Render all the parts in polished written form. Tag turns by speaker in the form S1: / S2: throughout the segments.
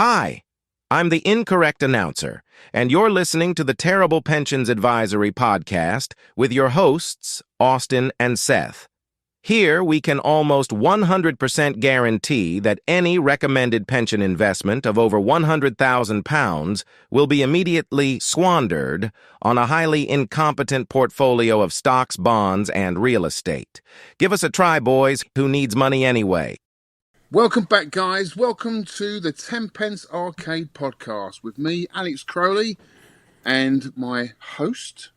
S1: Hi, I'm the incorrect announcer, and you're listening to the Terrible Pensions Advisory podcast with your hosts, Austin and Seth. Here, we can almost 100% guarantee that any recommended pension investment of over £100,000 will be immediately squandered on a highly incompetent portfolio of stocks, bonds, and real estate. Give us a try, boys. Who needs money anyway?
S2: Welcome back, guys. Welcome to the 10 Pence Arcade podcast with me, Alex Crowley, and my host,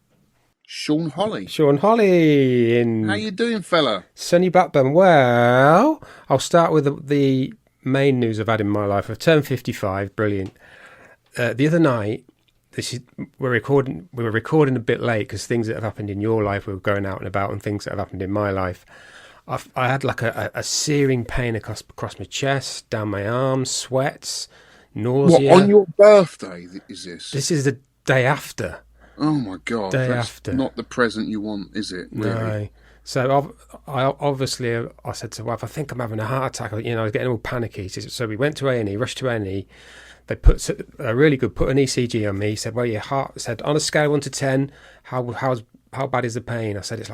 S2: Shaun Holly.
S3: Shaun Holly in...
S2: How you doing, fella?
S3: Sunny Blackburn. Well, I'll start with the main news I've had in my life. I've turned 55. Brilliant. The other night, we were recording a bit late because things that have happened in your life, we were going out and about, and things that have happened in my life. I had like a searing pain across my chest, down my arms, sweats, nausea.
S2: What, on your birthday is this?
S3: This is the day after.
S2: Oh my God.
S3: Day
S2: that's
S3: after.
S2: Not the present you want, is it? Really?
S3: No. So I said to wife, I think I'm having a heart attack. I was getting all panicky. So we went to A&E, rushed to A&E. They put an ECG on me. He said, well, your heart, said, on a scale of 1 to 10, how bad is the pain? I said, it's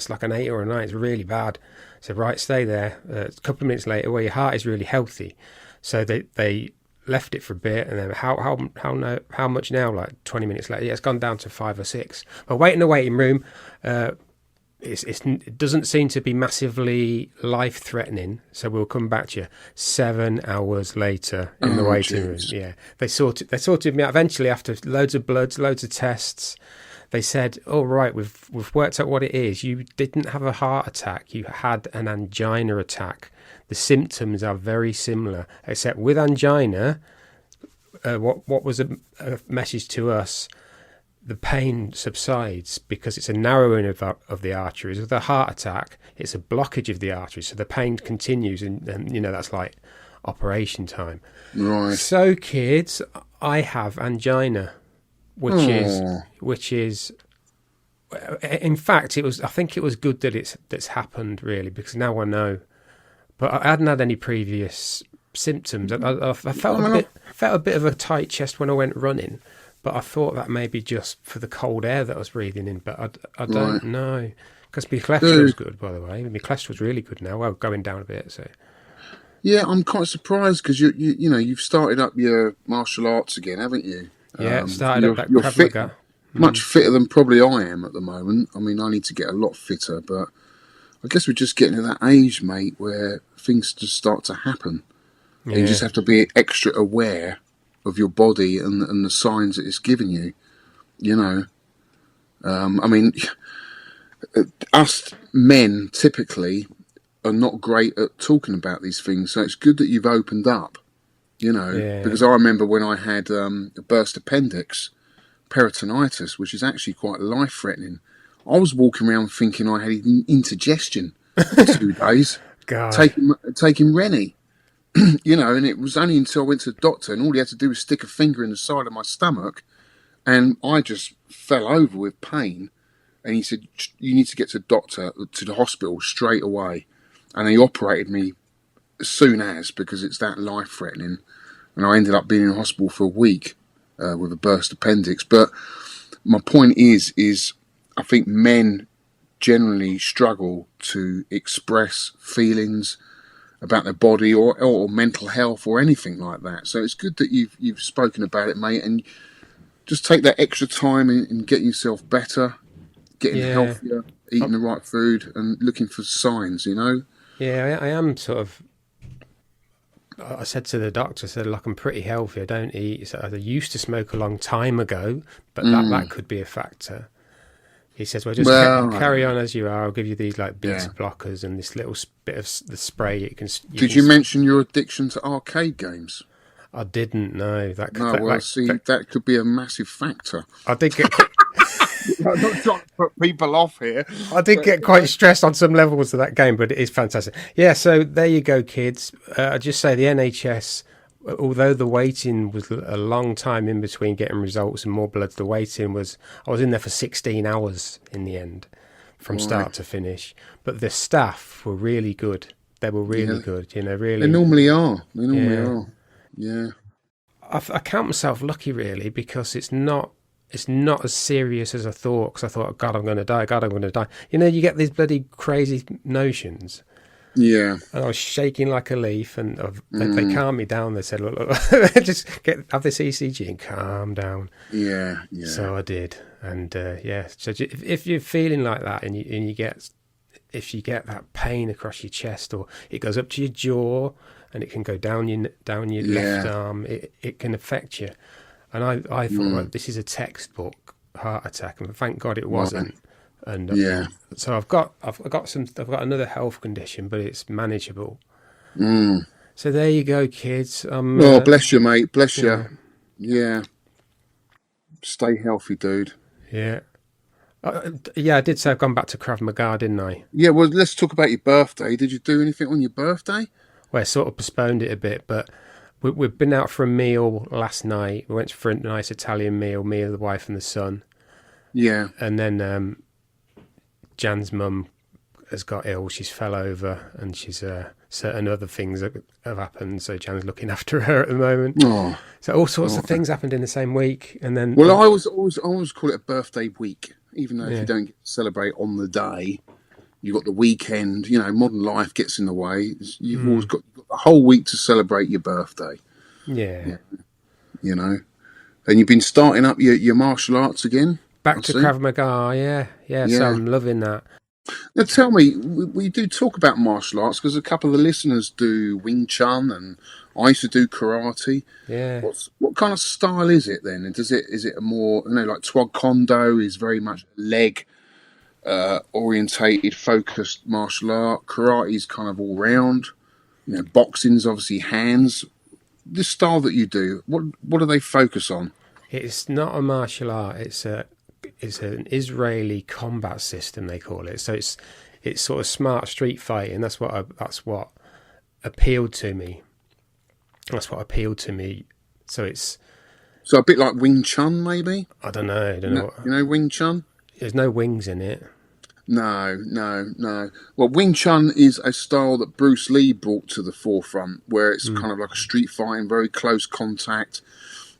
S3: like an 8 or a 9. It's really bad. I said, right, stay there. A couple of minutes later, well, your heart is really healthy. So they left it for a bit, and then how much now? Like 20 minutes later, yeah, it's gone down to 5 or 6. Well, wait in the waiting room. It doesn't seem to be massively life-threatening, so we'll come back to you 7 hours later in the waiting room. Yeah, they sorted me out eventually after loads of bloods, loads of tests. They said, "All right, we've worked out what it is. You didn't have a heart attack. You had an angina attack. The symptoms are very similar, except with angina, what was a message to us." The pain subsides because it's a narrowing of the arteries. With a heart attack, it's a blockage of the arteries, so the pain continues, and that's like operation time.
S2: Right.
S3: So, kids, I have angina, which is, in fact, I think it was good that that's happened, really, because now I know. But I hadn't had any previous symptoms. I felt a bit of a tight chest when I went running. But I thought that may be just for the cold air that I was breathing in, but I don't know. Because my cholesterol's good, by the way. My cholesterol's really good now. Well, going down a bit, so.
S2: Yeah, I'm quite surprised because you've started up your martial arts again, haven't you?
S3: Yeah, started up that
S2: you're
S3: Krav
S2: fit,
S3: Maga.
S2: Much fitter than probably I am at the moment. I mean, I need to get a lot fitter, but I guess we're just getting to that age, mate, where things just start to happen. Yeah. And you just have to be extra aware of your body and the signs that it's giving you, I mean, us men typically are not great at talking about these things, so it's good that you've opened up, because I remember when I had a burst appendix, peritonitis, which is actually quite life-threatening. I was walking around thinking I had indigestion for 2 days,
S3: God.
S2: taking Rennie. And it was only until I went to the doctor and all he had to do was stick a finger in the side of my stomach and I just fell over with pain. And he said, you need to get to the hospital straight away. And he operated me as soon as, because it's that life-threatening. And I ended up being in hospital for a week with a burst appendix. But my point is I think men generally struggle to express feelings about their body or mental health or anything like that. So it's good that you've spoken about it, mate, and just take that extra time in getting yourself better, getting healthier, eating the right food, and looking for signs,
S3: Yeah, I am sort of. I said to the doctor, look, I'm pretty healthy. I don't eat. So I used to smoke a long time ago, but that could be a factor. He says, well, carry on as you are. I'll give you these like beta blockers and this little bit of the spray you can.
S2: Did you mention your addiction to arcade games?
S3: I didn't know.
S2: That could be a massive factor.
S3: I did get.
S2: I'm not trying to put people off here.
S3: I did get quite stressed on some levels of that game, but it is fantastic. Yeah, so there you go, kids. I just say the NHS, although the waiting was a long time in between getting results and more bloods, I was in there for 16 hours in the end, from start to finish. But the staff were really good. They were really good, really.
S2: They normally are. Yeah.
S3: I count myself lucky, really, because it's not as serious as I thought. Because I thought, God, I'm going to die. God, I'm going to die. You know, you get these bloody crazy notions.
S2: Yeah.
S3: And I was shaking like a leaf, and they calmed me down. They said, look, just have this ECG and calm down.
S2: Yeah.
S3: So I did. And so if you're feeling like that and you get that pain across your chest, or it goes up to your jaw and it can go down your left arm, it can affect you. And I thought, right, this is a textbook heart attack, and thank God it wasn't.
S2: Right.
S3: And so I've got another health condition, but it's manageable. So there you go, kids.
S2: Bless you, mate. Bless you. Yeah. Stay healthy, dude.
S3: Yeah. I did say I've gone back to Krav Maga, didn't I?
S2: Yeah, well, let's talk about your birthday. Did you do anything on your birthday?
S3: Well, I sort of postponed it a bit, but we've been out for a meal last night. We went for a nice Italian meal, me, the wife and the son.
S2: Yeah.
S3: And then Jan's mum has got ill. She's fell over, and she's certain other things that have happened. So Jan's looking after her at the moment.
S2: Oh.
S3: So all sorts of things happened in the same week, and then.
S2: Well, I always call it a birthday week, even though if you don't celebrate on the day, you've got the weekend. You know, modern life gets in the way. You've always got the whole week to celebrate your birthday.
S3: Yeah.
S2: You know, and you've been starting up your martial arts again.
S3: Back to Krav Maga, yeah. So I'm loving that.
S2: Now tell me, we do talk about martial arts because a couple of the listeners do Wing Chun, and I used to do karate.
S3: Yeah.
S2: What kind of style is it then? And is it a more, like Twag Kondo is very much leg orientated, focused martial art. Karate is kind of all round. You know, boxing's obviously hands. This style that you do, what do they focus on?
S3: It's not a martial art. It's an Israeli combat system, they call it. So it's sort of smart street fighting. That's what appealed to me. So it's
S2: a bit like Wing Chun, maybe.
S3: I don't know.
S2: You know Wing Chun?
S3: There's no wings in it.
S2: No. Well, Wing Chun is a style that Bruce Lee brought to the forefront, where it's kind of like a street fighting, very close contact,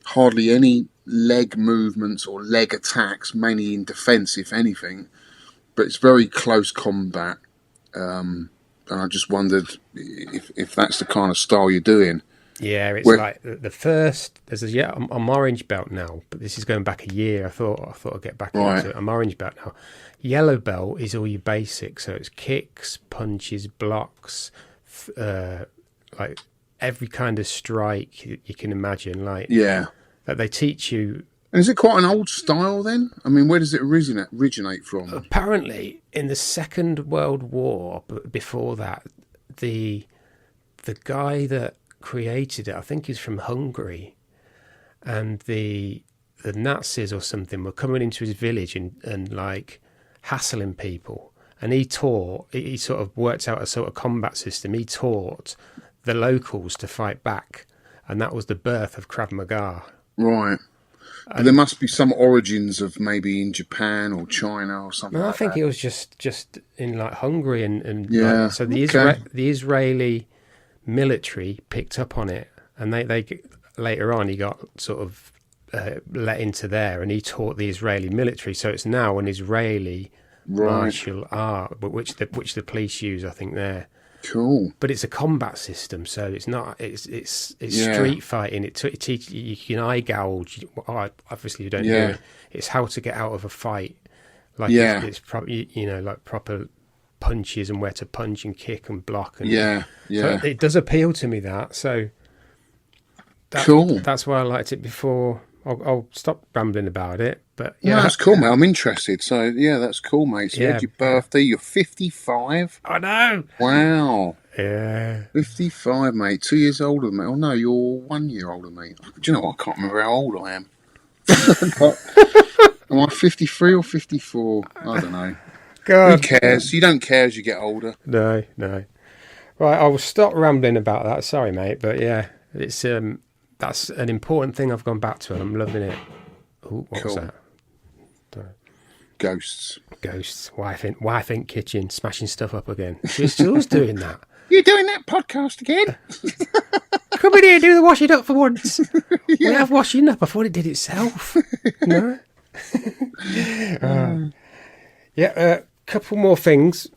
S2: hardly any leg movements or leg attacks, mainly in defence, if anything. But it's very close combat. And I just wondered if that's the kind of style you're doing.
S3: Yeah, it's like the first. I'm orange belt now, but this is going back a year. I thought I'd get back into it. I'm orange belt now. Yellow belt is all your basics, so it's kicks, punches, blocks, like every kind of strike you can imagine. Like that they teach you.
S2: And is it quite an old style then? I mean, where does it originate from?
S3: Apparently, in the Second World War, but before that, the guy that created it, I think he's from Hungary, and the Nazis or something were coming into his village and like hassling people, and he sort of worked out a sort of combat system. He taught the locals to fight back, and that was the birth of Krav Maga.
S2: Right. But there must be some origins of maybe in Japan or China or something.
S3: No,
S2: like
S3: I think
S2: that.
S3: it was just in like Hungary and
S2: yeah.
S3: So the Israeli military picked up on it, and they later on he got sort of let into there, and he taught the Israeli military. So it's now an Israeli martial art, but which the police use, I think, there.
S2: Cool.
S3: But it's a combat system, so it's not. It's street fighting. It teaches you can eye gouge. Obviously, you don't do it. It's how to get out of a fight. Like it's probably like proper punches and where to punch and kick and block. And, So it does appeal to me that. So
S2: cool.
S3: That's why I liked it before. I'll stop rambling about it. But
S2: that's cool, mate. I'm interested. So that's cool, mate. So you had your birthday. You're 55.
S3: I know.
S2: Wow.
S3: Yeah.
S2: 55, mate. 2 years older than me. Oh no, you're 1 year older than me. Do you know what? I can't remember how old I am. Am I 53 or 54? I don't know.
S3: God.
S2: Who cares? You don't care as you get older.
S3: No. Right, I will stop rambling about that. Sorry, mate, but yeah, it's that's an important thing I've gone back to, and I'm loving it. Ooh, what was that?
S2: Ghosts.
S3: Wife in kitchen, smashing stuff up again. She's doing that.
S2: You're doing that podcast again?
S3: Come in here, do the washing up for once. We have washing up. I thought it did itself. No. Couple more things.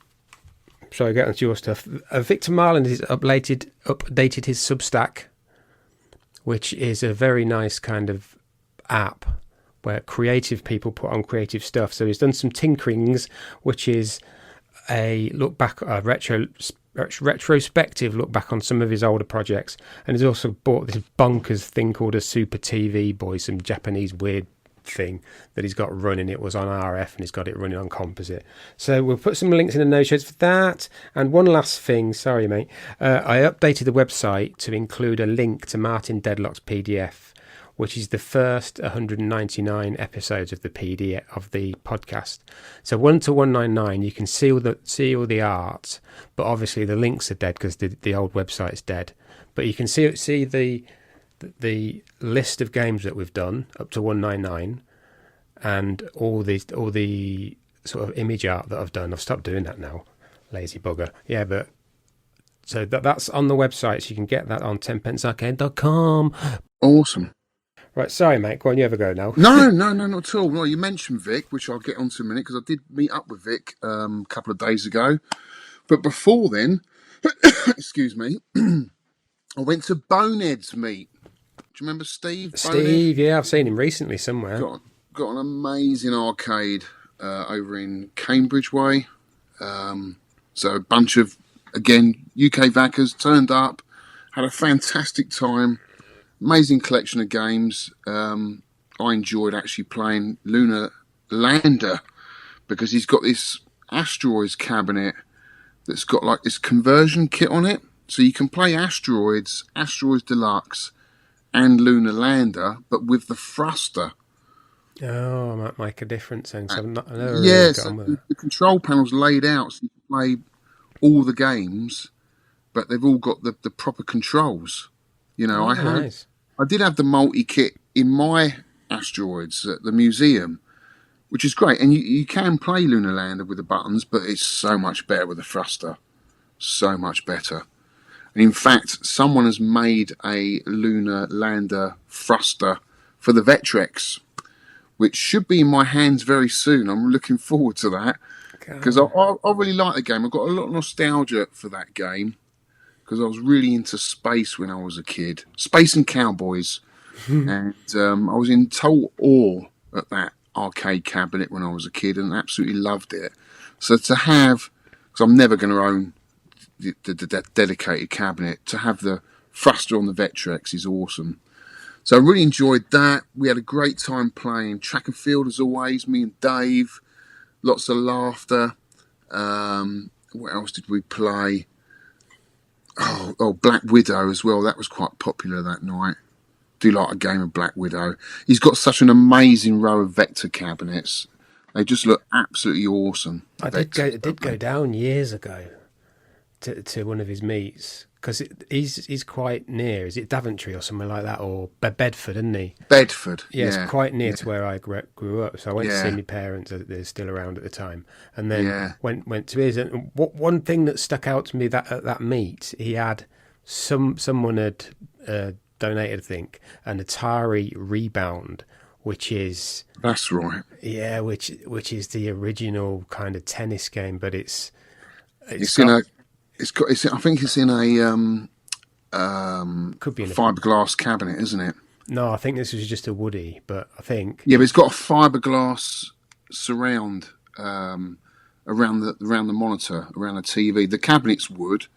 S3: Sorry, get onto your stuff. Victor Marland has updated his Substack, which is a very nice kind of app where creative people put on creative stuff. So he's done some tinkerings, which is a look back, a retrospective look back on some of his older projects. And he's also bought this bonkers thing called a Super TV Boy, some Japanese weird thing that he's got running. It was on RF and he's got it running on composite. So we'll put some links in the no shows for that. And one last thing, sorry mate, I updated the website to include a link to Martin Deadlock's PDF, which is the first 199 episodes of the PDF of the podcast. So 1 to 199, you can see all the art, but obviously the links are dead because the old website is dead. But you can see the list of games that we've done up to 199 and all the sort of image art that I've done. I've stopped doing that now, lazy bugger. Yeah, but so that's on the website, so you can get that on tenpencearcade.com.
S2: Awesome.
S3: Right, sorry mate, go on, you have a go now.
S2: No, not at all. Well, you mentioned Vic, which I'll get onto in a minute because I did meet up with Vic a couple of days ago. But before then, excuse me, I went to Bonehead's meet. Do you remember Steve?
S3: Steve, yeah, I've seen him recently somewhere.
S2: Got an amazing arcade over in Cambridge Way. So a bunch of, again, UKVACers turned up, had a fantastic time, amazing collection of games. I enjoyed actually playing Lunar Lander because he's got this asteroids cabinet that's got like this conversion kit on it. So you can play Asteroids Deluxe, and Lunar Lander, but with the thruster.
S3: Oh, it might make a difference then. So
S2: the control panel's laid out so you can play all the games, but they've all got the proper controls. You know, I did have the multi-kit in my Asteroids at the museum, which is great. And you can play Lunar Lander with the buttons, but it's so much better with the thruster. So much better. And in fact, someone has made a Lunar Lander thruster for the Vectrex, which should be in my hands very soon. I'm looking forward to that because I really like the game. I've got a lot of nostalgia for that game because I was really into space when I was a kid. Space and Cowboys. And I was in total awe at that arcade cabinet when I was a kid and absolutely loved it. So to have, because I'm never going to own the dedicated cabinet, to have the thruster on the Vectrex is awesome. So I really enjoyed that. We had a great time playing track and field as always, me and Dave. Lots of laughter. What else did we play? Oh, Black Widow as well. That was quite popular that night. Do like a game of Black Widow. He's got such an amazing row of Vector cabinets. They just look absolutely awesome.
S3: I did go down years ago to one of his meets because he's quite near. Is it Daventry or somewhere like that, or Bedford, isn't he?
S2: Bedford.
S3: Yeah, it's quite near to where I grew up. So I went to see my parents. They're still around at the time, and then went to his. And one thing that stuck out to me at that meet, he had someone had donated, I think, an Atari Rebound, which is
S2: that's right.
S3: Yeah, which is the original kind of tennis game, but it's I think it's in a could be in fiberglass cabinet, isn't it? No, I think this was just a woody, but I think
S2: but it's got a fiberglass surround around the monitor, around the TV. The cabinet's wood,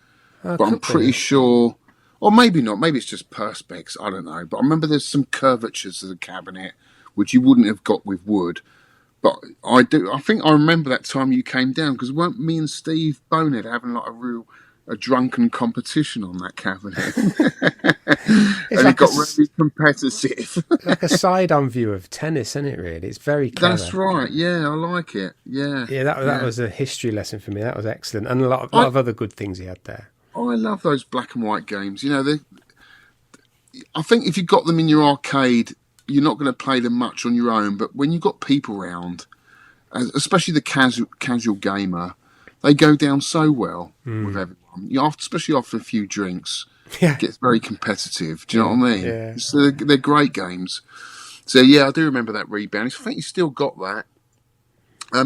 S2: but I'm pretty sure, or maybe not. Maybe it's just perspex. I don't know. But I remember there's some curvatures to the cabinet which you wouldn't have got with wood. But I do. I think I remember that time you came down because weren't me and Steve Bonehead having like a drunken competition on that cabinet, and it got really competitive.
S3: Like a side-on view of tennis, isn't it? Really, it's very clever.
S2: That's right. Yeah, I like it. Yeah.
S3: That was a history lesson for me. That was excellent, and a lot of other good things he had there.
S2: I love those black and white games. You know, I think if you got them in your arcade, you're not going to play them much on your own, but when you've got people around, especially the casual gamer, they go down so well with everyone. Especially after a few drinks,
S3: Yeah.
S2: It gets very competitive. Do you know what I mean?
S3: Yeah.
S2: So they're great games. So yeah, I do remember that Rebound. I think he's still got that.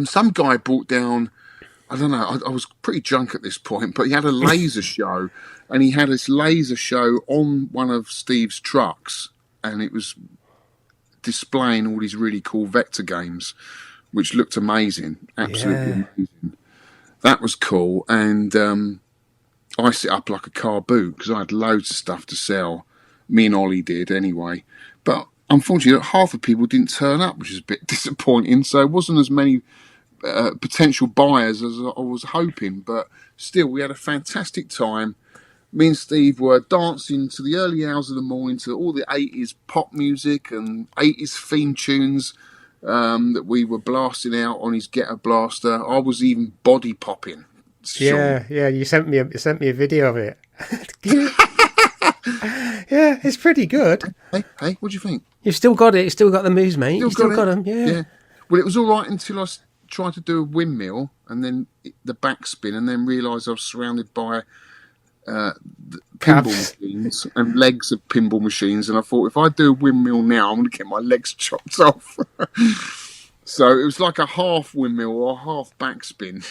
S2: Some guy brought down, I don't know, I was pretty drunk at this point, but he had a laser show, and he had this laser show on one of Steve's trucks, and it was displaying all these really cool vector games, which looked amazing, absolutely amazing. That was cool, and I set up like a car boot because I had loads of stuff to sell. Me and Ollie did anyway, but unfortunately, half of people didn't turn up, which is a bit disappointing. So it wasn't as many potential buyers as I was hoping, but still, we had a fantastic time. Me and Steve were dancing to the early hours of the morning to all the 80s pop music and 80s theme tunes that we were blasting out on his Getter Blaster. I was even body popping.
S3: Shaun. Yeah. You sent me a video of it. Yeah, it's pretty good.
S2: Hey, what do you think?
S3: You've still got it. You've still got the moves, mate. You've still got them. Yeah.
S2: Well, it was all right until I tried to do a windmill and then the backspin, and then realised I was surrounded by pinball machines and legs of pinball machines, and I thought, if I do a windmill now, I'm going to get my legs chopped off. So it was like a half windmill or half backspin.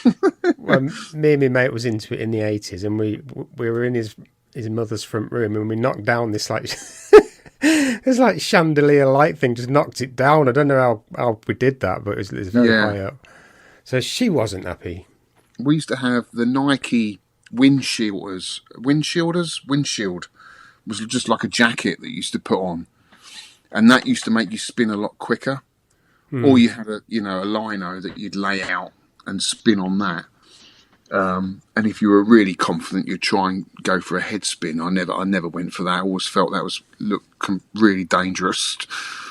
S3: Well, me and my mate was into it in the 80s, and we were in his mother's front room, and we knocked down this like it's like chandelier light thing, just knocked it down. I don't know how we did that, but it was very high up. So she wasn't happy.
S2: We used to have the Nike windshield was just like a jacket that you used to put on, and that used to make you spin a lot quicker. Or you had a lino that you'd lay out and spin on that. And if you were really confident, you'd try and go for a head spin. I never went for that. I always felt that looked really dangerous.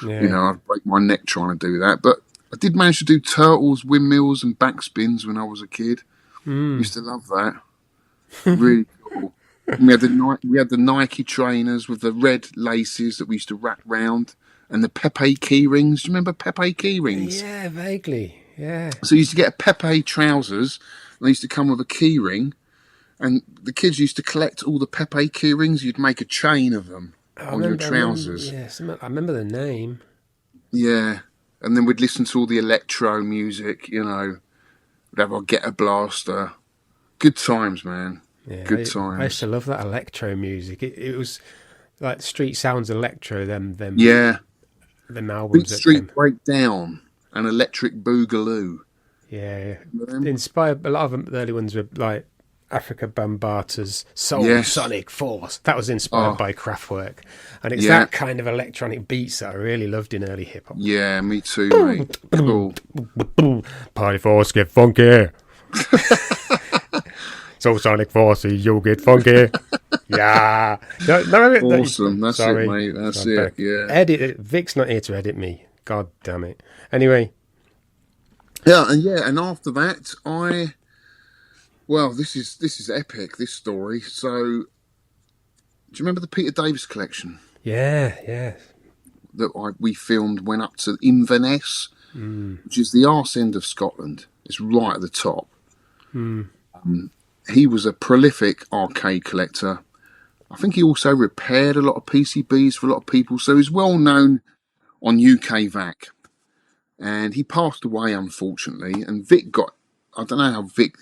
S2: Yeah. I'd break my neck trying to do that. But I did manage to do turtles, windmills, and backspins when I was a kid. Used to love that. Really cool. And we had the Nike trainers with the red laces that we used to wrap round, and the Pepe key rings. Do you remember Pepe key rings?
S3: Yeah, vaguely. Yeah.
S2: So you used to get a Pepe trousers. They used to come with a key ring, and the kids used to collect all the Pepe key rings. You'd make a chain of them on your trousers.
S3: I remember the name.
S2: Yeah, and then we'd listen to all the electro music. We'd have our Getter Blaster. Good times, man. Yeah, good times.
S3: I used to love that electro music. It was like Street Sounds Electro. Them albums. Beat
S2: Street Breakdown and Electric Boogaloo.
S3: Yeah. Inspired, a lot of the early ones were like Africa Bambaata's Soul Sonic Force. That was inspired by Kraftwerk. And it's that kind of electronic beats that I really loved in early hip hop.
S2: Yeah, me too, mate. Cool.
S3: Party Force, get funky. Soul Sonic Force, you'll get funky. Yeah.
S2: Awesome. That's it, mate. That's it. Yeah.
S3: Edit it. Vic's not here to edit me. God damn it. Anyway.
S2: And after that, this is epic, this story. So, do you remember the Peter Davis collection?
S3: Yeah.
S2: That we filmed, went up to Inverness, which is the arse end of Scotland. It's right at the top. He was a prolific arcade collector. I think he also repaired a lot of PCBs for a lot of people. So he's well known on UKVAC. And he passed away, unfortunately. And Vic I don't know how Vic,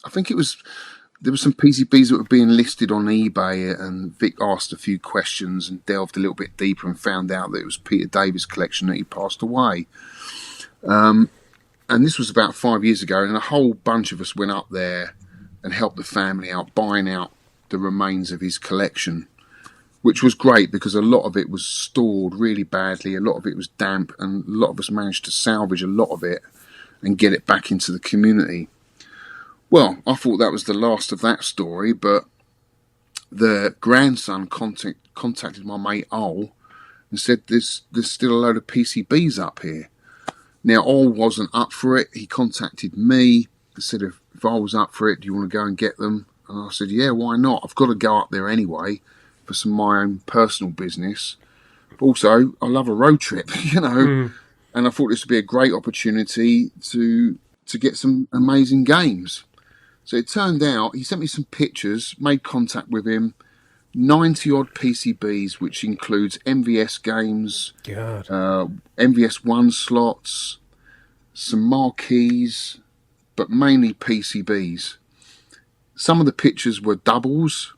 S2: I think there were some PCBs that were being listed on eBay, and Vic asked a few questions and delved a little bit deeper and found out that it was Peter Davis' collection that he passed away. And this was about 5 years ago, and a whole bunch of us went up there and helped the family out, buying out the remains of his collection, which was great because a lot of it was stored really badly, a lot of it was damp, and a lot of us managed to salvage a lot of it and get it back into the community. Well, I thought that was the last of that story, but the grandson contacted my mate Ol and said there's still a load of PCBs up here. Now, Ol wasn't up for it. He contacted me and said, if I was up for it, do you want to go and get them? And I said, yeah, why not? I've got to go up there anyway for some of my own personal business. But also, I love a road trip, and I thought this would be a great opportunity to get some amazing games. So it turned out, he sent me some pictures, made contact with him. 90 odd PCBs, which includes MVS games,
S3: God.
S2: MVS 1 slots, some marquees, but mainly PCBs. Some of the pictures were doubles,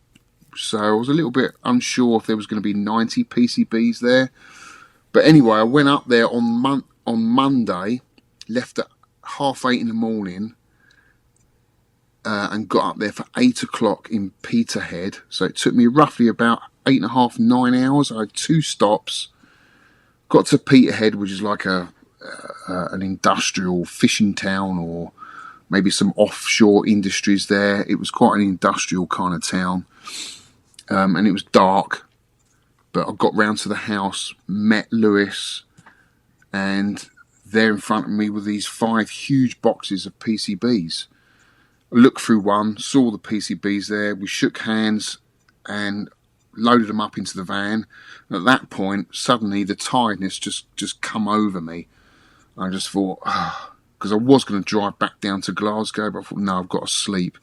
S2: so I was a little bit unsure if there was going to be 90 PCBs there. But anyway, I went up there on Monday, left at 8:30 in the morning, and got up there for 8 o'clock in Peterhead. So it took me roughly about 8.5, 9 hours. I had 2 stops. Got to Peterhead, which is like an industrial fishing town, or maybe some offshore industries there. It was quite an industrial kind of town. And it was dark. But I got round to the house, met Lewis, and there in front of me were these 5 huge boxes of PCBs. I looked through one, saw the PCBs there. We shook hands and loaded them up into the van. And at that point, suddenly the tiredness just come over me. I just thought, because I was going to drive back down to Glasgow, but I thought, no, I've got to sleep.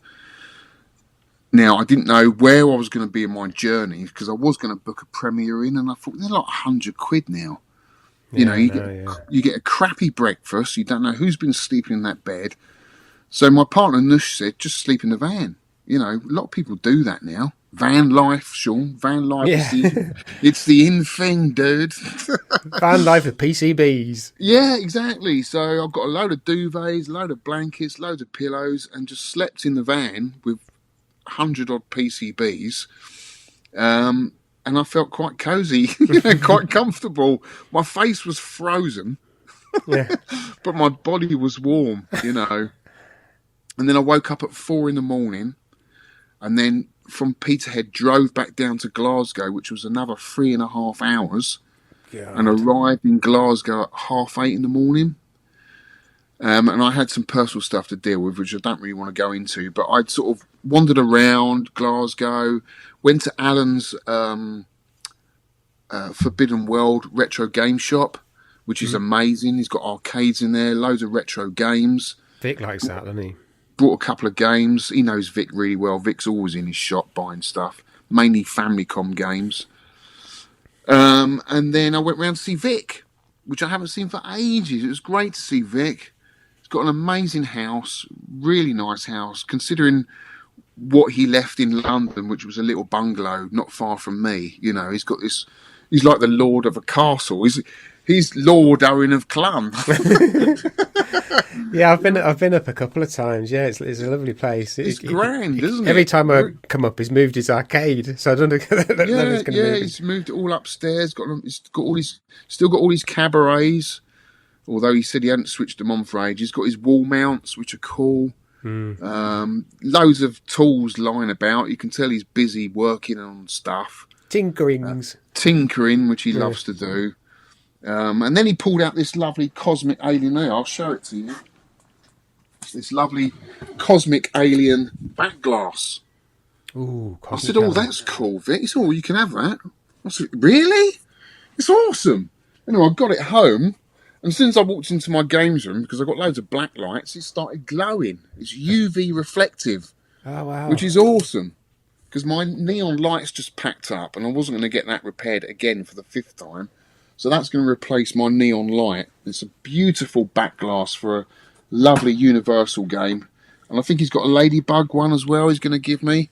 S2: Now, I didn't know where I was going to be in my journey, because I was going to book a Premier Inn, and I thought, they're like £100 now. You know, you get a crappy breakfast, you don't know who's been sleeping in that bed. So my partner Nush said, just sleep in the van. You know, a lot of people do that now. Van life, Shaun. Van life. Yeah. It's the in thing, dude.
S3: Van life with PCBs.
S2: Yeah, exactly. So I've got a load of duvets, a load of blankets, loads of pillows, and just slept in the van with 100 odd PCBs. And I felt quite cosy, quite comfortable. My face was frozen, but my body was warm, And then I woke up at 4 a.m, and then from Peterhead drove back down to Glasgow, which was another 3.5 hours, and arrived in Glasgow at 8:30 in the morning. And I had some personal stuff to deal with, which I don't really want to go into, but I'd sort of wandered around Glasgow, went to Alan's Forbidden World retro game shop, which is amazing. He's got arcades in there, loads of retro games.
S3: Vic likes that, doesn't he?
S2: Brought a couple of games. He knows Vic really well. Vic's always in his shop buying stuff, mainly Famicom games. And then I went round to see Vic, which I haven't seen for ages. It was great to see Vic. He's got an amazing house, really nice house, considering what he left in London, which was a little bungalow not far from me. He's got this. He's like the lord of a castle. He's Lord Owen of Clun.
S3: Yeah, I've been up a couple of times. Yeah, it's a lovely place.
S2: It's grand, isn't it?
S3: Every time I come up, he's moved his arcade, so I don't know.
S2: He's moved it all upstairs. Still got all his cabarets. Although he said he hadn't switched them on for ages. He's got his wall mounts, which are cool. Loads of tools lying about. You can tell he's busy working on stuff. Tinkering, which he loves to do. And then he pulled out this lovely cosmic alien. There, I'll show it to you. It's this lovely cosmic alien back glass.
S3: Ooh,
S2: I said, that's cool, Vic. He said, you can have that. I said, really? It's awesome. Anyway, I got it home, and since I walked into my games room, because I've got loads of black lights, it started glowing. It's UV reflective.
S3: Oh, wow.
S2: Which is awesome, because my neon lights just packed up, and I wasn't going to get that repaired again for the 5th time. So that's going to replace my neon light. It's a beautiful back glass for a lovely Universal game. And I think he's got a Ladybug one as well he's going to give me.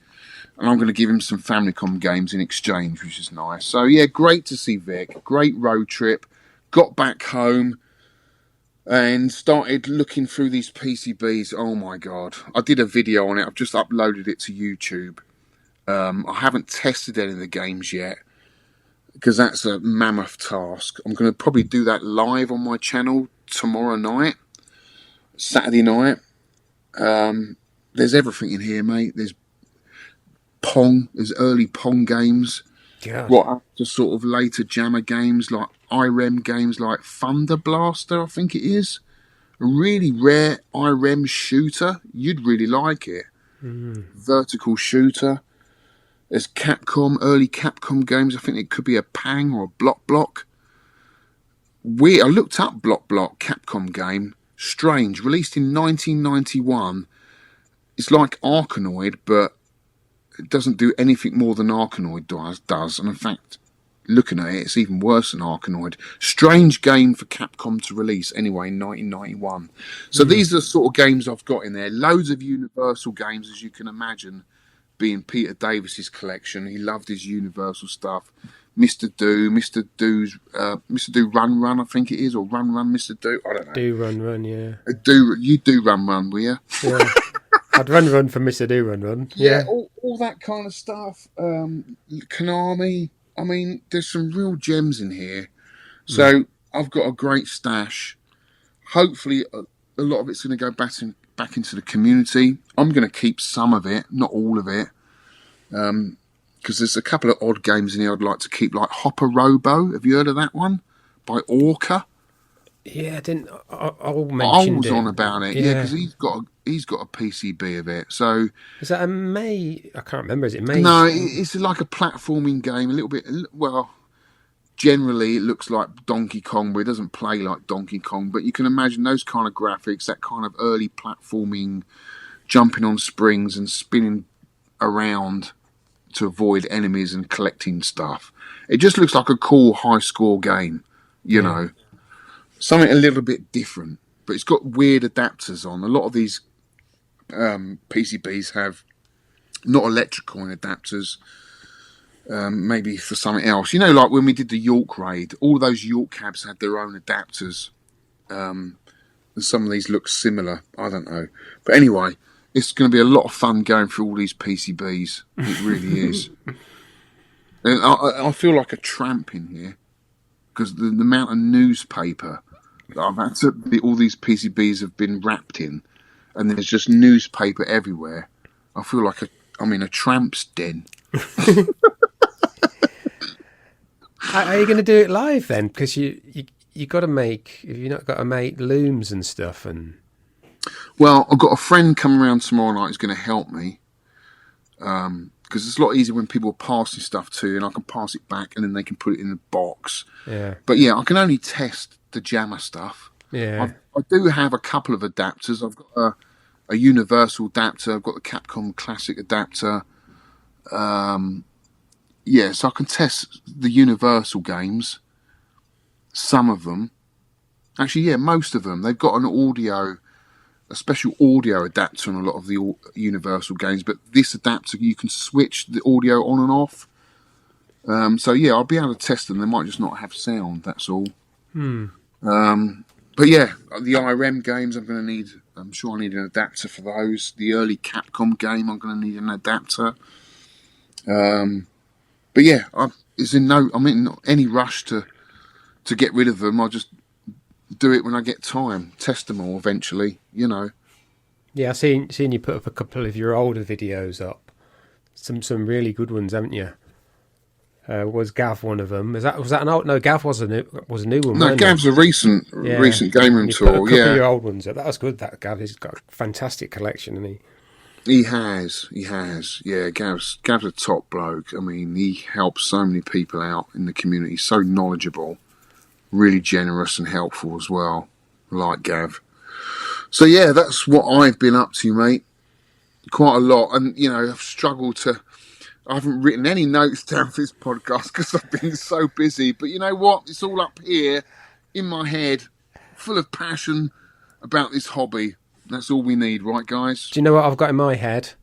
S2: And I'm going to give him some Famicom games in exchange, which is nice. So, yeah, great to see Vic. Great road trip. Got back home and started looking through these PCBs. Oh, my God. I did a video on it. I've just uploaded it to YouTube. I haven't tested any of the games yet, because that's a mammoth task. I'm going to probably do that live on my channel tomorrow night, Saturday night. There's everything in here, mate. There's Pong, there's early Pong games. What up to sort of later Jammer games, like Irem games like Thunder Blaster, I think it is. A really rare Irem shooter. You'd really like it. Vertical shooter. There's early Capcom games. I think it could be a Pang or a Block. I looked up Block, Capcom game. Strange. Released in 1991. It's like Arkanoid, but it doesn't do anything more than Arkanoid does. And in fact, looking at it, it's even worse than Arkanoid. Strange game for Capcom to release anyway in 1991. So these are the sort of games I've got in there. Loads of Universal games, as you can imagine, being Peter Davis's collection. He loved his Universal stuff. Mr. Do Run Run, I think it is, or Run Run Mr. Do. I don't know.
S3: Do Run, yeah.
S2: You do Run Run, will you?
S3: Yeah. I'd run for Mr. Do Run. Yeah.
S2: All that kind of stuff. Konami. I mean, there's some real gems in here. So I've got a great stash. Hopefully, a lot of it's going to go back into the community. I'm going to keep some of it, not all of it. Because there's a couple of odd games in here I'd like to keep, like Hopper Robo. Have you heard of that one? By Orca.
S3: Yeah, I didn't. I
S2: was on about it. Yeah, because he's got a PCB of it. So
S3: is that a May? I can't remember. Is it May?
S2: No, it's like a platforming game. A little bit. Well, generally it looks like Donkey Kong, but it doesn't play like Donkey Kong. But you can imagine those kind of graphics, that kind of early platforming, jumping on springs and spinning around to avoid enemies and collecting stuff. It just looks like a cool high score game, you know. Something a little bit different, but it's got weird adapters on. A lot of these PCBs have not electrical adapters, maybe for something else. You know, like when we did the York raid, all those York cabs had their own adapters, and some of these look similar. I don't know. But anyway, it's going to be a lot of fun going through all these PCBs. It really is. And I feel like a tramp in here because the amount of newspaper that I've had to, all these PCBs have been wrapped in, and there's just newspaper everywhere. I feel like I'm in a tramp's den.
S3: Are you going to do it live then? Because you got to make, if you've not got to make looms and stuff. And
S2: well, I've got a friend coming around tomorrow night who's going to help me. Because it's a lot easier when people are passing stuff to you, and I can pass it back, and then they can put it in the box. Yeah. But yeah, I can only test the jammer stuff.
S3: Yeah.
S2: I do have a couple of adapters. I've got a Universal adapter. I've got the Capcom Classic adapter. Yeah, so I can test the Universal games. Some of them. Actually, yeah, most of them. They've got a special audio adapter on a lot of the Universal games, but this adapter, you can switch the audio on and off. So yeah, I'll be able to test them. They might just not have sound, that's all. But yeah, the Irem games, I'm sure I need an adapter for those. The early Capcom game, I'm going to need an adapter. But yeah, I'm in any rush to get rid of them. I'll just do it when I get time. Test them all eventually, you know.
S3: Yeah, I've seen you put up a couple of your older videos up. Some really good ones, haven't you? Was Gav one of them? Was that an old? No, Gav was a new one.
S2: No, Gav's a recent game room tour.
S3: Put a couple of your old ones up. That was good. That Gav, he's got a fantastic collection, and
S2: he has. Yeah, Gav's a top bloke. I mean, he helps so many people out in the community. So knowledgeable, really generous and helpful as well. Like Gav. So yeah, that's what I've been up to, mate. Quite a lot, and you know, I've struggled to. I haven't written any notes down for this podcast because I've been so busy. But you know what? It's all up here in my head, full of passion about this hobby. That's all we need, right, guys?
S3: Do you know what I've got in my head?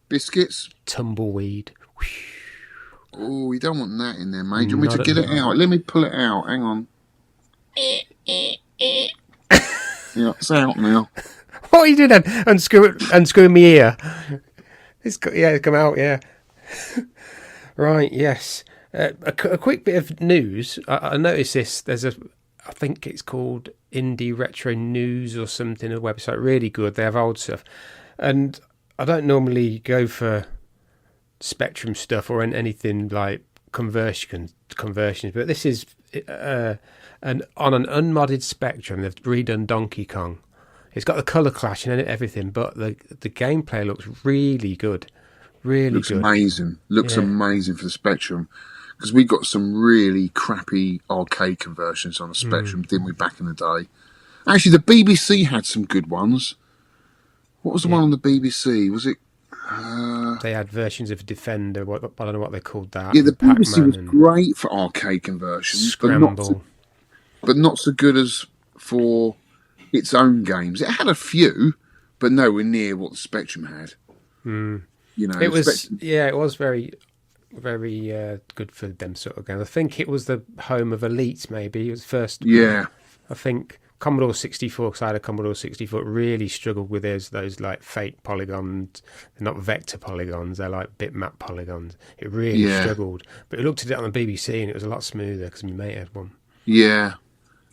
S2: Biscuits?
S3: Tumbleweed.
S2: Oh, we don't want that in there, mate. Do you want me to get it out? Let me pull it out. Hang on. Yeah, it's out now.
S3: What are you doing then? Unscrew my ear. It's come out, yeah. Right, yes. A quick bit of news. I noticed this. I think it's called Indie Retro News or something, a website. Really good. They have old stuff. And I don't normally go for Spectrum stuff or anything like conversions, but this is on an unmodded Spectrum. They've redone Donkey Kong. It's got the colour clash and everything, but the gameplay looks really good. Really good.
S2: Amazing. Looks amazing for the Spectrum. Because we got some really crappy arcade conversions on the Spectrum, didn't we, back in the day? Actually, the BBC had some good ones. What was the one on the BBC? Was it...
S3: they had versions of Defender. I don't know what they called that.
S2: Yeah, the BBC
S3: Pac-Man
S2: was
S3: and
S2: great for arcade conversions,
S3: Scramble.
S2: but not so good as for its own games. It had a few, but nowhere near what the Spectrum had.
S3: Mm.
S2: You know,
S3: It was it was very, very good for them sort of games. I think it was the home of Elite. Maybe it was first.
S2: Yeah,
S3: I think Commodore 64, because I had a Commodore 64, really struggled with those like fake polygons. They're not vector polygons, they're like bitmap polygons. It really struggled. But we looked at it on the BBC and it was a lot smoother because my mate had one.
S2: Yeah.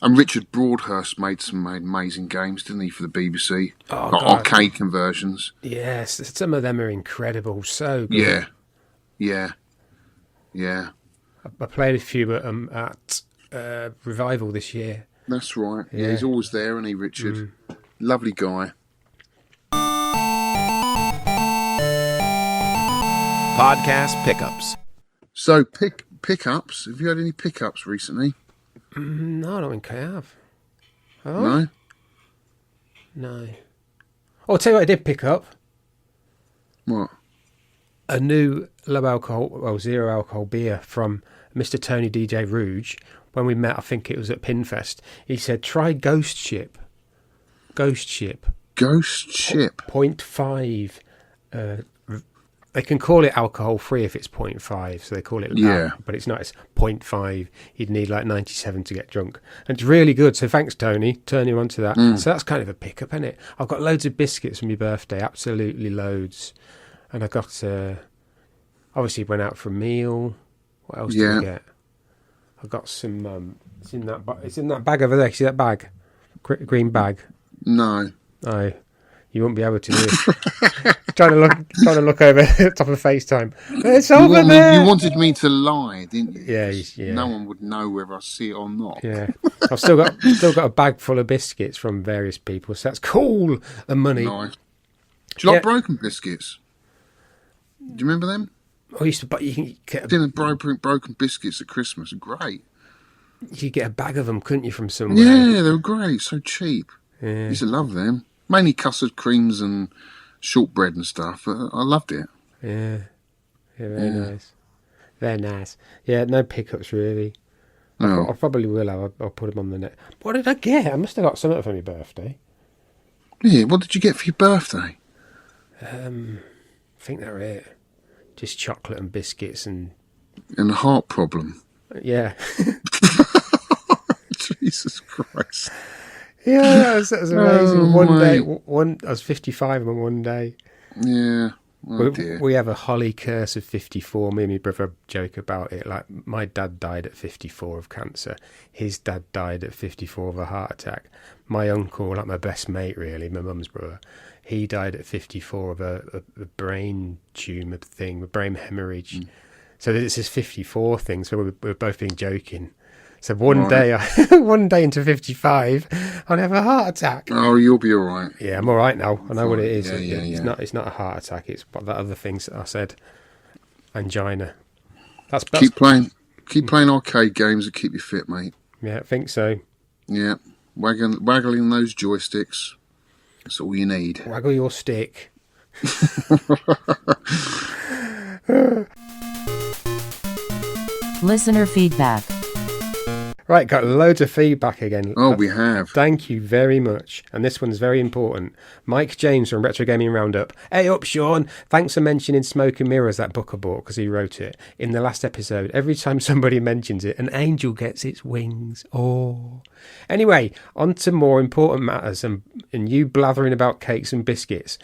S2: And Richard Broadhurst made some amazing games, didn't he, for the BBC?
S3: Oh,
S2: like arcade conversions.
S3: Yes, some of them are incredible. So good.
S2: Yeah.
S3: I played a few at Revival this year.
S2: That's right. Yeah, he's always there, isn't he, Richard? Lovely guy.
S1: Podcast pickups.
S2: So, pickups. Have you had any pickups recently?
S3: No, I don't think I have. Oh?
S2: No?
S3: No. Oh, I'll tell you what I did pick up.
S2: What?
S3: A new low alcohol, well, zero alcohol beer from Mr. Tony DJ Rouge. When we met, I think it was at Pinfest, he said, try Ghost Ship. Ghost Ship.
S2: Ghost Ship.
S3: 0.5. They can call it alcohol free if it's 0.5, so they call it but it's not. It's 0.5. You'd need like 97 to get drunk. And it's really good, so thanks, Tony. Turn you on to that. So that's kind of a pickup, isn't it? I've got loads of biscuits for my birthday, absolutely loads. And I got, obviously went out for a meal. What else did I get? I got some. It's in that bag over there. See that bag, green bag?
S2: No.
S3: Oh, you won't be able to do it. trying to look over the top of FaceTime. It's over there.
S2: You wanted me to lie, didn't you?
S3: Yeah.
S2: No one would know whether I see it or not.
S3: Yeah. I've still got a bag full of biscuits from various people. So that's cool. And money.
S2: Nice. Do you like broken biscuits? Do you remember them?
S3: I used to, but you can get
S2: broken biscuits at Christmas. Great.
S3: You could get a bag of them, couldn't you, from somewhere?
S2: Yeah, they were great. So cheap.
S3: Yeah.
S2: I used to love them. Mainly custard creams and shortbread and stuff. But I loved it.
S3: Yeah. Very nice. Very nice. Yeah, no pickups really.
S2: No.
S3: I probably will have. I'll put them on the net. What did I get? I must have got something for my birthday.
S2: Yeah, what did you get for your birthday?
S3: I think they're it. Just chocolate and biscuits and
S2: a heart problem.
S3: Yeah.
S2: Jesus Christ.
S3: Yeah, that was amazing. I was 55 on one day.
S2: Yeah.
S3: We have a holly curse of 54. Me and my brother joke about it. Like, my dad died at 54 of cancer. His dad died at 54 of a heart attack. My uncle, like my best mate, really, my mum's brother, he died at 54 of a brain tumour thing, a brain hemorrhage. So it's this 54 thing. So we're both being joking. So one day into 55, I'll have a heart attack.
S2: Oh, you'll be all right.
S3: Yeah, I'm all right now. I know what it is.
S2: Yeah.
S3: It's not a heart attack. It's what that other thing that I said. Angina. That's
S2: keep playing arcade games and keep you fit, mate.
S3: Yeah, I think so.
S2: Yeah, waggling those joysticks. That's all you need.
S3: Waggle your stick.
S4: Listener feedback.
S3: Right, got loads of feedback again.
S2: Oh, we have.
S3: Thank you very much. And this one's very important. Mike James from Retro Gaming Roundup. Hey up, Shaun. Thanks for mentioning Smoke and Mirrors, that book I bought, because he wrote it. In the last episode, every time somebody mentions it, an angel gets its wings. Oh. Anyway, on to more important matters and you blathering about cakes and biscuits.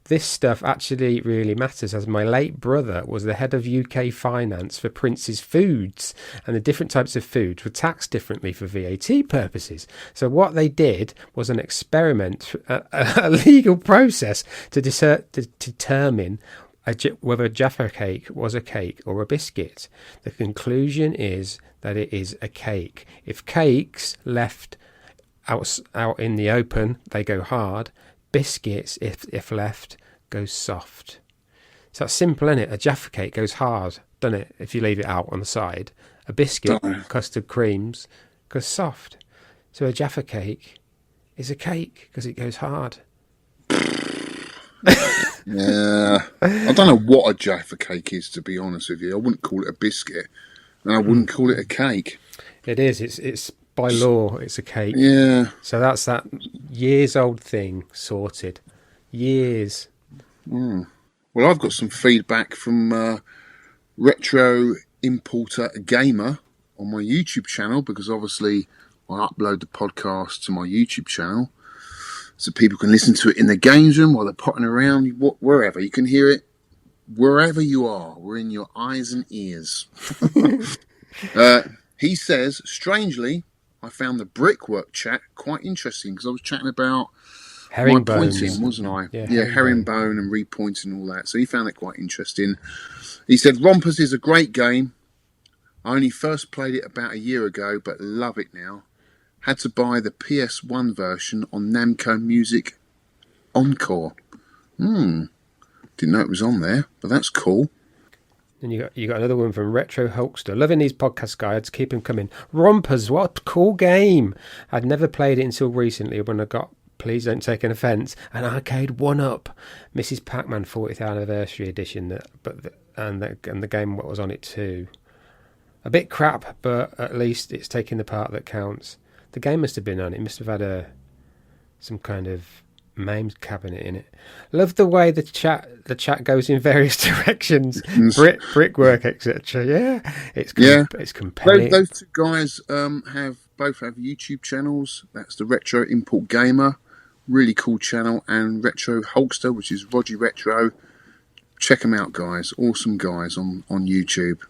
S3: This stuff actually really matters, as my late brother was the head of UK finance for Prince's Foods, and the different types of foods were taxed differently for VAT purposes. So what they did was an experiment, a legal process to determine whether a Jaffa cake was a cake or a biscuit. The conclusion is that it is a cake. If cakes left out in the open, they go hard. Biscuits, if left, goes soft. So that's simple, isn't it? A Jaffa cake goes hard, doesn't it, if you leave it out on the side. A biscuit, custard creams, goes soft. So a Jaffa cake is a cake because it goes hard.
S2: Yeah. I don't know what a Jaffa cake is, to be honest with you. I wouldn't call it a biscuit, and I wouldn't call it a cake.
S3: It is. It's by law. It's a cake.
S2: Yeah.
S3: So that's that years-old thing sorted. Years.
S2: Well, I've got some feedback from Retro Importer Gamer on my YouTube channel, because obviously I upload the podcast to my YouTube channel so people can listen to it in the games room while they're potting around, wherever. You can hear it wherever you are. We're in your eyes and ears. He says, strangely, I found the brickwork chat quite interesting, because I was chatting about my pointing, wasn't I? Yeah, herringbone and repointing and all that. So he found it quite interesting. He said, Rompers is a great game. I only first played it about a year ago, but love it now. Had to buy the PS1 version on Namco Music Encore. Didn't know it was on there, but that's cool.
S3: And you got another one from Retro Hulkster. Loving these podcast guides, keep them coming. Rompers, what a cool game. I'd never played it until recently when I got, please don't take an offence, an arcade 1-up. Mrs. Pac-Man 40th Anniversary Edition, and the game what was on it too. A bit crap, but at least it's taking the part that counts. The game must have been on it. It must have had some kind of MAME cabinet in it. Love the way the chat goes in various directions. Brickwork, etc. Yeah, it's compelling.
S2: Those two guys both have YouTube channels. That's the Retro Import Gamer, really cool channel, and Retro Hulkster, which is Roger Retro. Check them out, guys. Awesome guys on YouTube.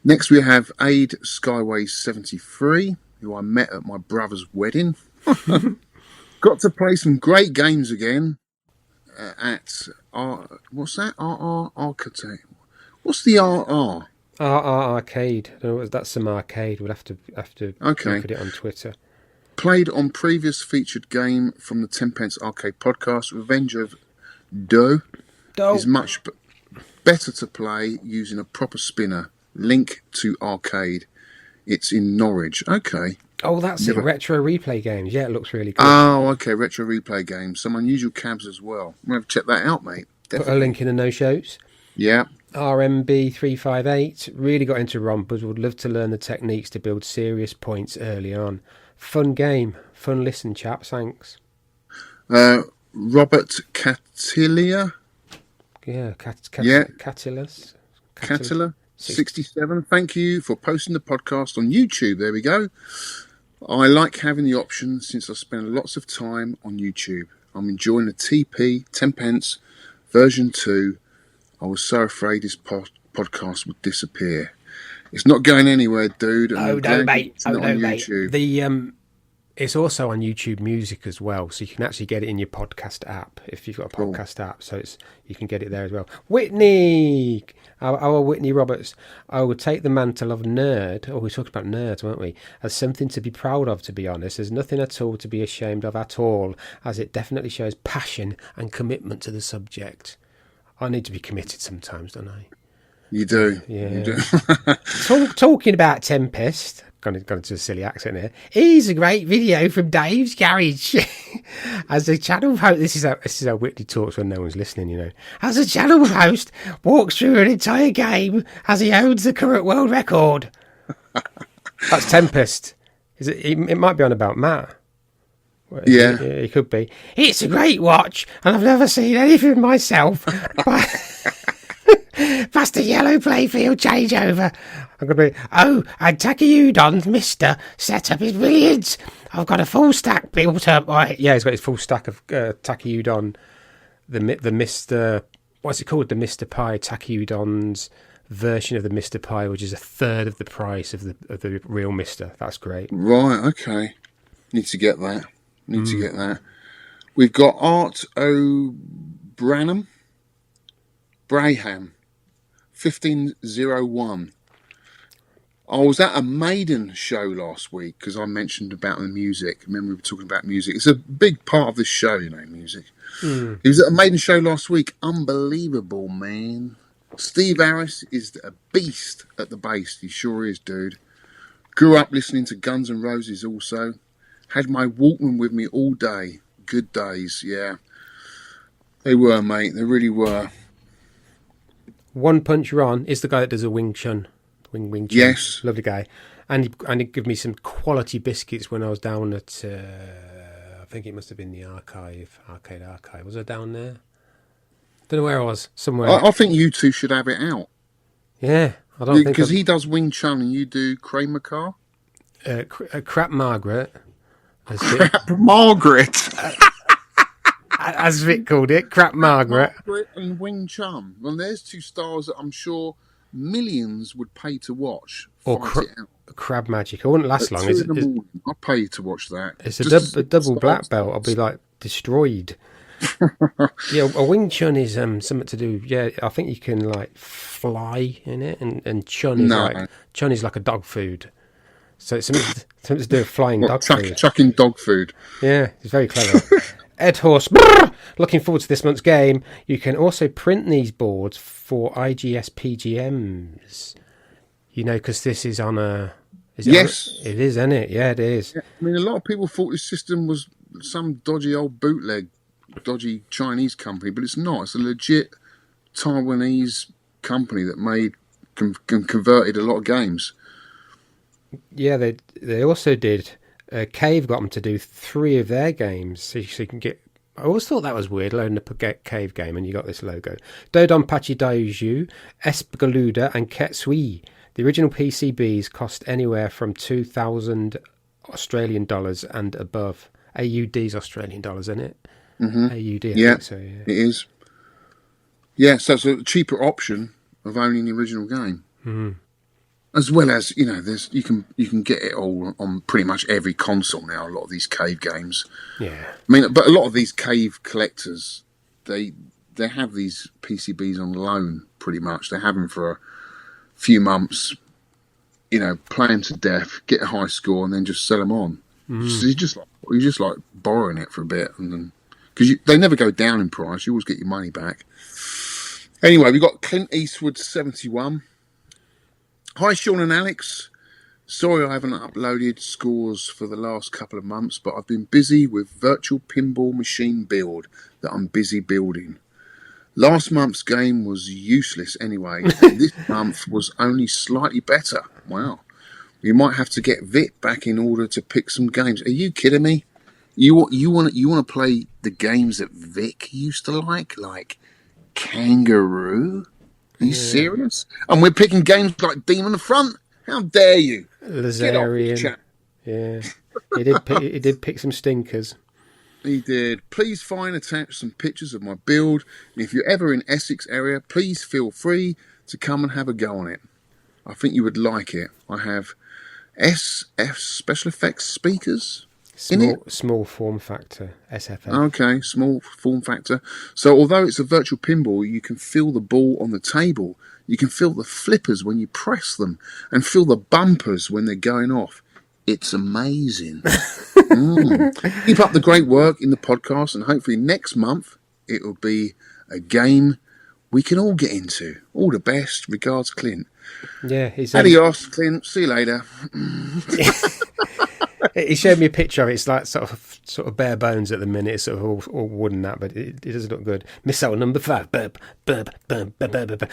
S2: Next we have Aid Skyway 73, who I met at my brother's wedding. Got to play some great games again at what's that? RR Architect. What's the RR?
S3: RR Arcade. No, that's some arcade. We'll have to look at it on Twitter.
S2: Played on previous featured game from the 10 Pence Arcade podcast. Revenge of Doe is much better to play using a proper spinner. Link to arcade. It's in Norwich. Okay.
S3: Oh, that's it. Retro replay games. Yeah, it looks really cool.
S2: Oh, okay. Retro replay games. Some unusual cabs as well. I'm going to check that out, mate. Definitely.
S3: Put a link in the no-shows.
S2: Yeah.
S3: RMB358. Really got into rompers. Would love to learn the techniques to build serious points early on. Fun game. Fun listen, chaps. Thanks.
S2: Robert Catilia.
S3: Yeah, Catilla.
S2: 67. Thank you for posting the podcast on YouTube. There we go. I like having the option since I spend lots of time on YouTube. I'm enjoying the TP 10 pence version 2. I was so afraid this podcast would disappear. It's not going anywhere, dude.
S3: Oh no, mate. The it's also on YouTube Music as well, so you can actually get it in your podcast app if you've got a podcast app. So you can get it there as well. Whitney, our Whitney Roberts. I would take the mantle of nerd. Oh, we talked about nerds, weren't we? As something to be proud of. To be honest, there's nothing at all to be ashamed of at all, as it definitely shows passion and commitment to the subject. I need to be committed sometimes, don't I?
S2: You do.
S3: Yeah.
S2: You do.
S3: Talking about Tempest. Gone into a silly accent here. Here's a great video from Dave's garage. As a channel host, this is how Whitney talks when no one's listening. You know, as a channel host walks through an entire game as he owns the current world record. That's Tempest. Is it? It might be on about Matt.
S2: Yeah,
S3: it could be. It's a great watch, and I've never seen anything myself. Past a yellow playfield changeover. I'm going to be, and Taki Udon's Mr. setup is brilliant. I've got a full stack built up. Right. Yeah, he's got his full stack of Taki Udon. The Mr. What's it called? The Mr. Pie. Taki Udon's version of the Mr. Pie, which is a third of the price of the real Mr. That's great.
S2: Right, okay. Need to get that. To get that. We've got Art O'Braham. 1501. I was at a Maiden show last week because I mentioned about the music. Remember, we were talking about music. It's a big part of this show, you know, music. He was at a Maiden show last week. Unbelievable, man. Steve Harris is a beast at the bass. He sure is, dude. Grew up listening to Guns N' Roses also. Had my Walkman with me all day. Good days, yeah. They were, mate. They really were.
S3: One Punch Ron is the guy that does a Wing Chun. Wing Chun.
S2: Yes.
S3: Lovely guy. And he gave me some quality biscuits when I was down at, I think it must have been the Arcade Archive. Was I down there? Don't know where I was. Somewhere.
S2: I think you two should have it out.
S3: Yeah. I don't think...
S2: Because he does Wing Chun and you do Kramer Car?
S3: Crap Margaret.
S2: Crap Margaret!
S3: As Vic called it, Crap Margaret.
S2: Margaret and Wing Chun. Well, there's two stars that I'm sure millions would pay to watch.
S3: Or Crab Magic. It wouldn't last long.
S2: I'd pay to watch that.
S3: It's a double black belt. I'll be like destroyed. Yeah, a Wing Chun is something to do. Yeah, I think you can like fly in it, and Chun is like a dog food. So it's something to do with flying dog food.
S2: Chucking dog food.
S3: Yeah, it's very clever. Ed Horse, looking forward to this month's game. You can also print these boards for IGS PGMs. You know, because this is on a...
S2: Yes.
S3: It is, isn't it? Yeah, it is.
S2: Yeah, I mean, a lot of people thought this system was some dodgy old bootleg, dodgy Chinese company, but it's not. It's a legit Taiwanese company that converted a lot of games.
S3: Yeah, they also did. Cave got them to do 3 of their games, so you can get... I always thought that was weird, loading up a Cave game and you got this logo. Dodon Pachi Daiju, Espgaluda and Ketsui. The original PCBs cost anywhere from 2,000 Australian dollars and above. AUD's Australian dollars, isn't it?
S2: Mm-hmm.
S3: AUD, I think so, yeah.
S2: It is. Yeah, so it's a cheaper option of owning the original game.
S3: Mm-hmm.
S2: As well as, you know, you can get it all on pretty much every console now, a lot of these Cave games.
S3: Yeah.
S2: I mean, but a lot of these Cave collectors, they have these PCBs on loan, pretty much. They have them for a few months, you know, play them to death, get a high score, and then just sell them on. Mm. So you're just like borrowing it for a bit, and then because they never go down in price, you always get your money back. Anyway, we've got Clint Eastwood 71. Hi, Shaun and Alex. Sorry I haven't uploaded scores for the last couple of months, but I've been busy with virtual pinball machine build that I'm busy building. Last month's game was useless anyway, and this month was only slightly better. Wow. You might have to get Vic back in order to pick some games. Are you kidding me? You want to play the games that Vic used to like Kangaroo? Are you serious? And we're picking games like Demon Front? How dare you?
S3: Lazarian. Yeah. He did pick some stinkers.
S2: He did. Please attach some pictures of my build. And if you're ever in Essex area, please feel free to come and have a go on it. I think you would like it. I have SF Special Effects speakers in it.
S3: Small form factor, SFF.
S2: Okay, small form factor. So although it's a virtual pinball, you can feel the ball on the table. You can feel the flippers when you press them and feel the bumpers when they're going off. It's amazing. Keep up the great work in the podcast, and hopefully next month it will be a game we can all get into. All the best. Regards, Clint.
S3: Yeah, he's
S2: adios, Clint. See you later.
S3: He showed me a picture of it. It's like sort of bare bones at the minute. It's sort of all wooden that, but it does look good. Missile number 5.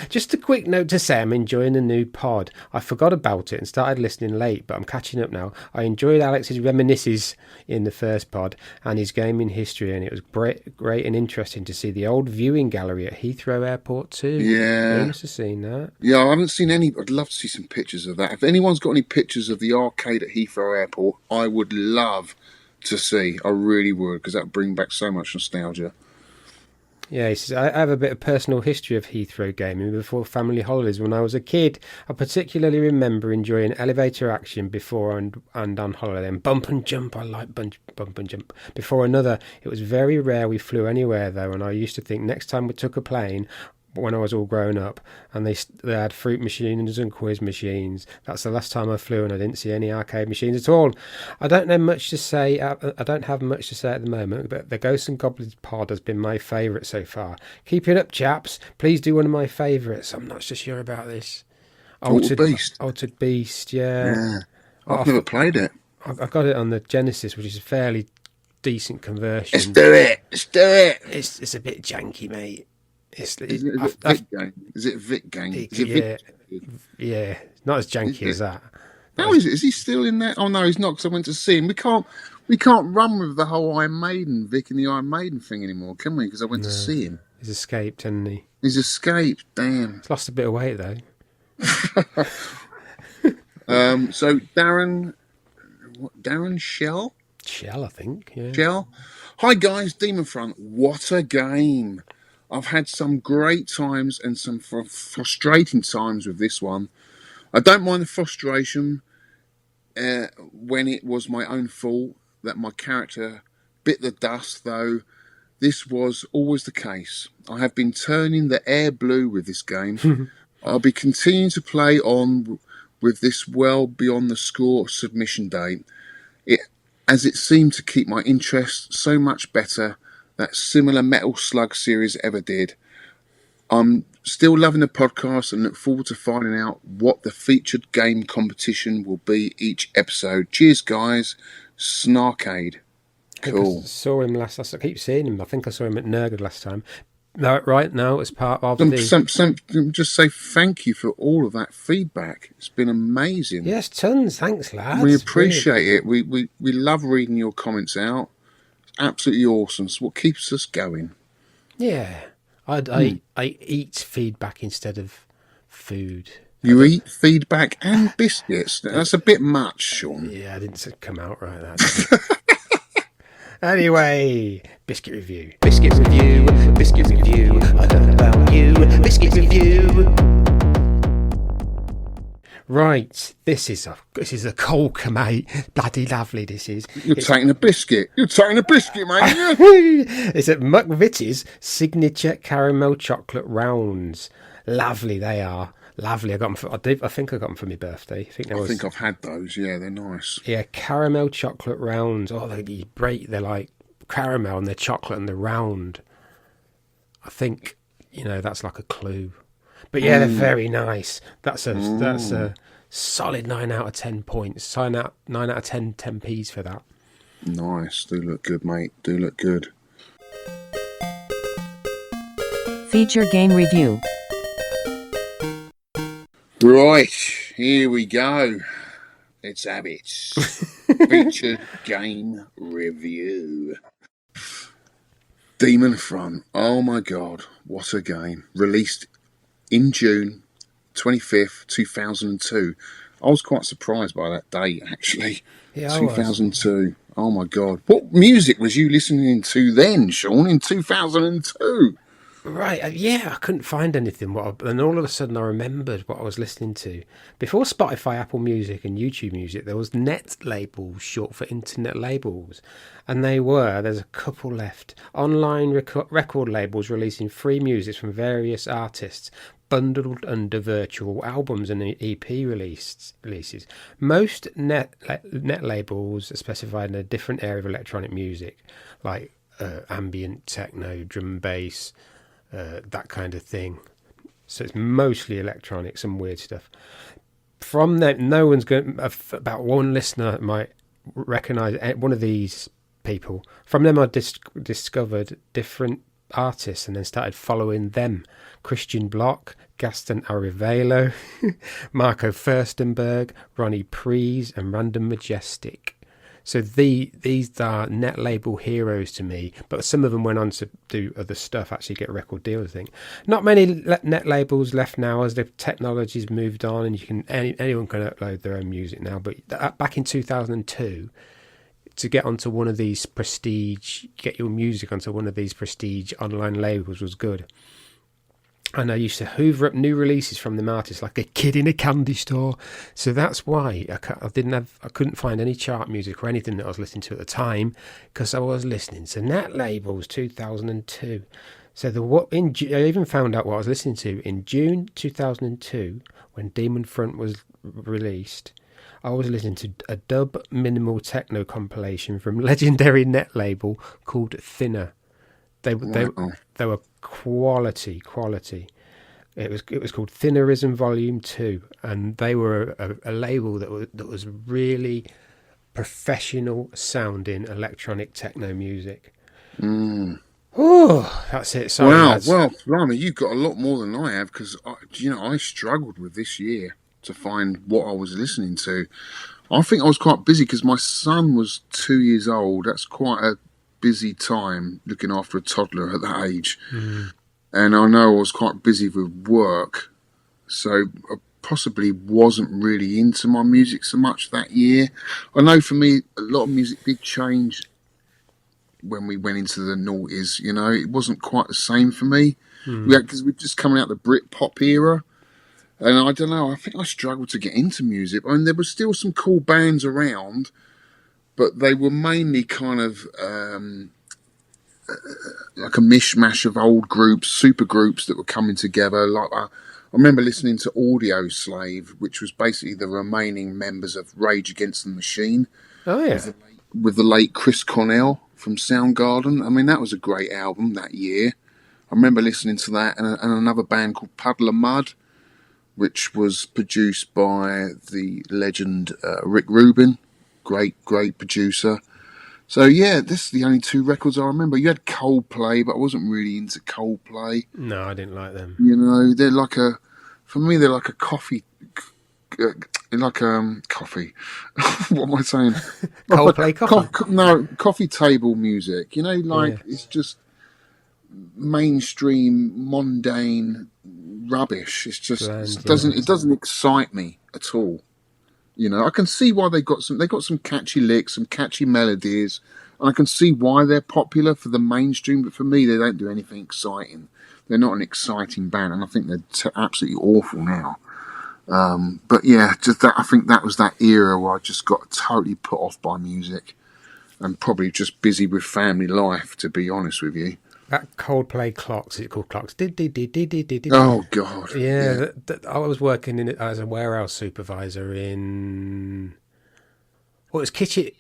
S3: Just a quick note to say I'm enjoying the new pod. I forgot about it and started listening late, but I'm catching up now. I enjoyed Alex's reminiscences in the first pod and his gaming history, and it was great and interesting to see the old viewing gallery at Heathrow Airport too.
S2: Yeah.
S3: I must have seen that.
S2: Yeah, I haven't seen any. I'd love to see some pictures of that. If anyone's got any pictures of the arcade at Heathrow Airport, I would love to see. I really would, because that would bring back so much nostalgia.
S3: Yeah, he says, I have a bit of personal history of Heathrow gaming before family holidays. When I was a kid, I particularly remember enjoying elevator action before and on holiday. And bump and jump, I like bump and jump. Before another, it was very rare we flew anywhere, though, and I used to think next time we took a plane, when I was all grown up, and they had fruit machines and quiz machines. That's the last time I flew, and I didn't see any arcade machines at all. I don't have much to say at the moment, but the Ghosts and Goblins pod has been my favourite so far. Keep it up, chaps. Please do one of my favourites. I'm not so sure about this.
S2: Altered Beast.
S3: Altered Beast, yeah.
S2: I've never played it.
S3: I got it on the Genesis, which is a fairly decent conversion.
S2: Let's do it. Let's do it.
S3: It's a bit janky, mate.
S2: Is it Vic gang? Is it Vic gang? Is it Vic?
S3: Yeah, not as janky as that.
S2: How is it? Is he still in there? Oh no, he's not. Because I went to see him. We can't run with the whole Iron Maiden, Vic and the Iron Maiden thing anymore, can we? Because I went to see him.
S3: He's escaped, hasn't he?
S2: He's escaped. Damn.
S3: He's lost a bit of weight though.
S2: So Darren Shell,
S3: I think. Yeah.
S2: Shell. Hi guys, Demon Front. What a game! I've had some great times and some frustrating times with this one. I don't mind the frustration when it was my own fault that my character bit the dust, though this was always the case. I have been turning the air blue with this game. I'll be continuing to play on with this well beyond the score submission date, as it seemed to keep my interest so much better that similar Metal Slug series ever did. I'm still loving the podcast and look forward to finding out what the featured game competition will be each episode. Cheers, guys. Snarkade. Cool.
S3: I saw him last. I keep seeing him. I think I saw him at Nurgard last time. No, right now as part of
S2: just say thank you for all of that feedback. It's been amazing.
S3: Yes, tons. Thanks, lads.
S2: We appreciate it. We love reading your comments out. It's absolutely awesome. It's what keeps us going.
S3: Yeah. I eat feedback instead of food.
S2: You eat feedback and biscuits. That's a bit much, Shaun.
S3: Yeah, I didn't come out right that. Anyway, biscuit review. Biscuit review. Biscuit review. I don't know about you. Biscuit review. Right, this is a corker, mate. Bloody lovely this is.
S2: It's taking a biscuit. You're taking a biscuit, mate.
S3: It's at McVitie's signature caramel chocolate rounds. Lovely they are. Lovely. I got them. I think I got them for my birthday. I
S2: think I've had those. Yeah, they're nice.
S3: Yeah, caramel chocolate rounds. Oh, they're like caramel and they're chocolate and they're round. I think that's like a clue. But yeah, they're very nice. That's a solid 9 out of 10 points. 9 out of 10 10p's for that.
S2: Nice. Do look good, mate. Do look good.
S4: Feature game review.
S2: Right, here we go. It's Abbott's featured game review. Demon Front. Oh my God, what a game. Released in June 25th, 2002. I was quite surprised by that date, actually.
S3: Yeah,
S2: 2002. Oh my God. What music was you listening to then, Shaun, in 2002?
S3: Right, yeah, I couldn't find anything. And all of a sudden I remembered what I was listening to. Before Spotify, Apple Music and YouTube Music, there was net labels, short for internet labels. And there's a couple left. Online record labels releasing free music from various artists, bundled under virtual albums and EP releases. Most net labels are specified in a different area of electronic music, like ambient, techno, drum and bass, that kind of thing. So it's mostly electronics and weird stuff. From that, no one's going. About one listener might recognise one of these people. From them, I discovered different artists and then started following them: Christian Bloch, Gaston Arivelo, Marco Furstenberg, Ronnie Prees, and Random Majestic. So these are net label heroes to me, but some of them went on to do other stuff, actually get record deals, I think. Not many net labels left now as the technology's moved on and anyone can upload their own music now. But back in 2002, to get onto one of these get your music onto one of these prestige online labels was good. And I used to hoover up new releases from them artists like a kid in a candy store. So that's why I couldn't find any chart music or anything that I was listening to at the time, because I was listening to net labels 2002. So I even found out what I was listening to in June 2002 when Demon Front was released. I was listening to a dub minimal techno compilation from legendary net label called Thinner. They were quality. It was called Thinnerism Volume 2, and they were a label that was really professional sounding electronic techno music. Oh, that's it. Sorry,
S2: Wow,
S3: lads.
S2: well, blimey, you've got a lot more than I have because, I struggled with this year to find what I was listening to. I think I was quite busy because my son was 2 years old. That's quite a busy time looking after a toddler at that age. And I know I was quite busy with work, so I possibly wasn't really into my music so much that year. I know for me, a lot of music did change when we went into the noughties. It wasn't quite the same for me. Because we're just coming out the Brit-pop era. And I don't know, I think I struggled to get into music. I mean, there were still some cool bands around, but they were mainly kind of like a mishmash of old groups, super groups that were coming together. Like I remember listening to Audio Slave, which was basically the remaining members of Rage Against the Machine.
S3: Oh, yeah.
S2: With the late Chris Cornell from Soundgarden. I mean, that was a great album that year. I remember listening to that and another band called Puddle of Mud, which was produced by the legend Rick Rubin, great producer. So yeah, this is the only two records I remember. You had Coldplay, but I wasn't really into Coldplay.
S3: No, I didn't like them.
S2: They're like for me, they're like a coffee, coffee. What am I saying?
S3: Coldplay coffee?
S2: No, coffee table music. It's just mainstream, mundane rubbish. It's just it doesn't excite me at all. I can see why they got some catchy licks, some catchy melodies, and I can see why they're popular for the mainstream. But for me, they don't do anything exciting. They're not an exciting band, and I think they're absolutely awful now. But yeah, just that. I think that was that era where I just got totally put off by music, and probably just busy with family life. To be honest with you.
S3: That Coldplay clocks, it's called clocks.
S2: Oh, God.
S3: Yeah. I was working in it as a warehouse supervisor in... Well, it was Kitchen...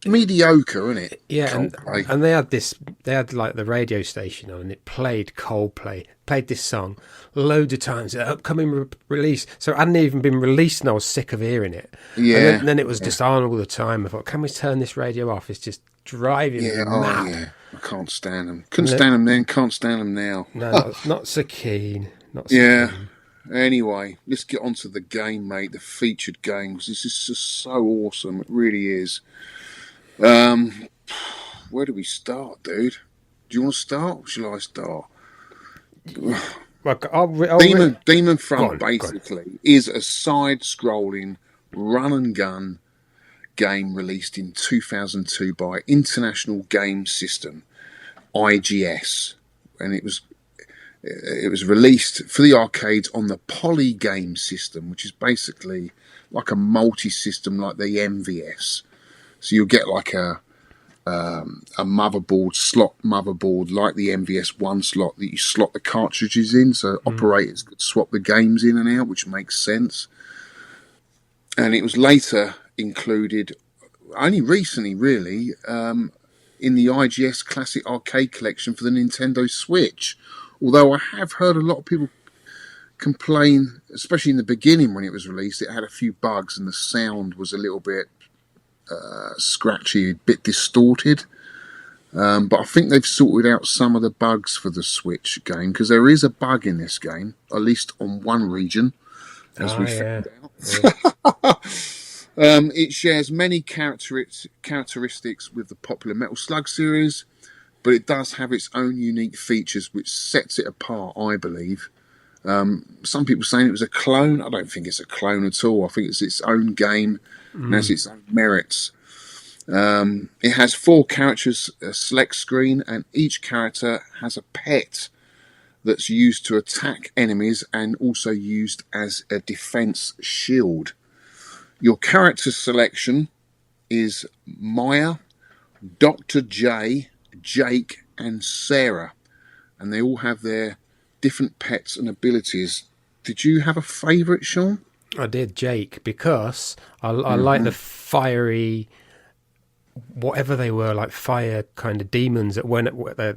S2: Mediocre, isn't it?
S3: Yeah, and they had like the radio station on, and it played Coldplay, played this song loads of times, upcoming release. So it hadn't even been released, and I was sick of hearing it.
S2: Yeah.
S3: And then it was just on all the time. I thought, can we turn this radio off? It's just driving me mad.
S2: Oh, yeah. I can't stand them. Couldn't stand them then, can't stand them now.
S3: No, not so keen.
S2: Keen. Anyway, let's get on to the game, mate, the featured game, because this is just so awesome. It really is. Where do we start, dude? Do you want to start, or shall I start? Demon Front, basically, is a side-scrolling run-and-gun game released in 2002 by International Game System, IGS, and it was released for the arcades on the Poly Game System, which is basically like a multi-system like the MVS. So you'll get like a slot motherboard like the MVS1 slot that you slot the cartridges in, so operators could swap the games in and out, which makes sense. And it was later included, only recently really, in the IGS Classic Arcade Collection for the Nintendo Switch. Although I have heard a lot of people complain, especially in the beginning when it was released, it had a few bugs and the sound was a little bit scratchy, a bit distorted. But I think they've sorted out some of the bugs for the Switch game, because there is a bug in this game, at least on one region, as we found out. Yeah. It shares many characteristics with the popular Metal Slug series, but it does have its own unique features which sets it apart, I believe. Some people saying it was a clone. I don't think it's a clone at all. I think it's its own game and has its own merits. It has 4 characters, a select screen, and each character has a pet that's used to attack enemies and also used as a defense shield. Your character selection is Maya, Dr. J, Jake, and Sarah, and they all have their different pets and abilities. Did you have a favourite, Shaun?
S3: I did, Jake, because I like the fiery, whatever they were, like fire kind of demons that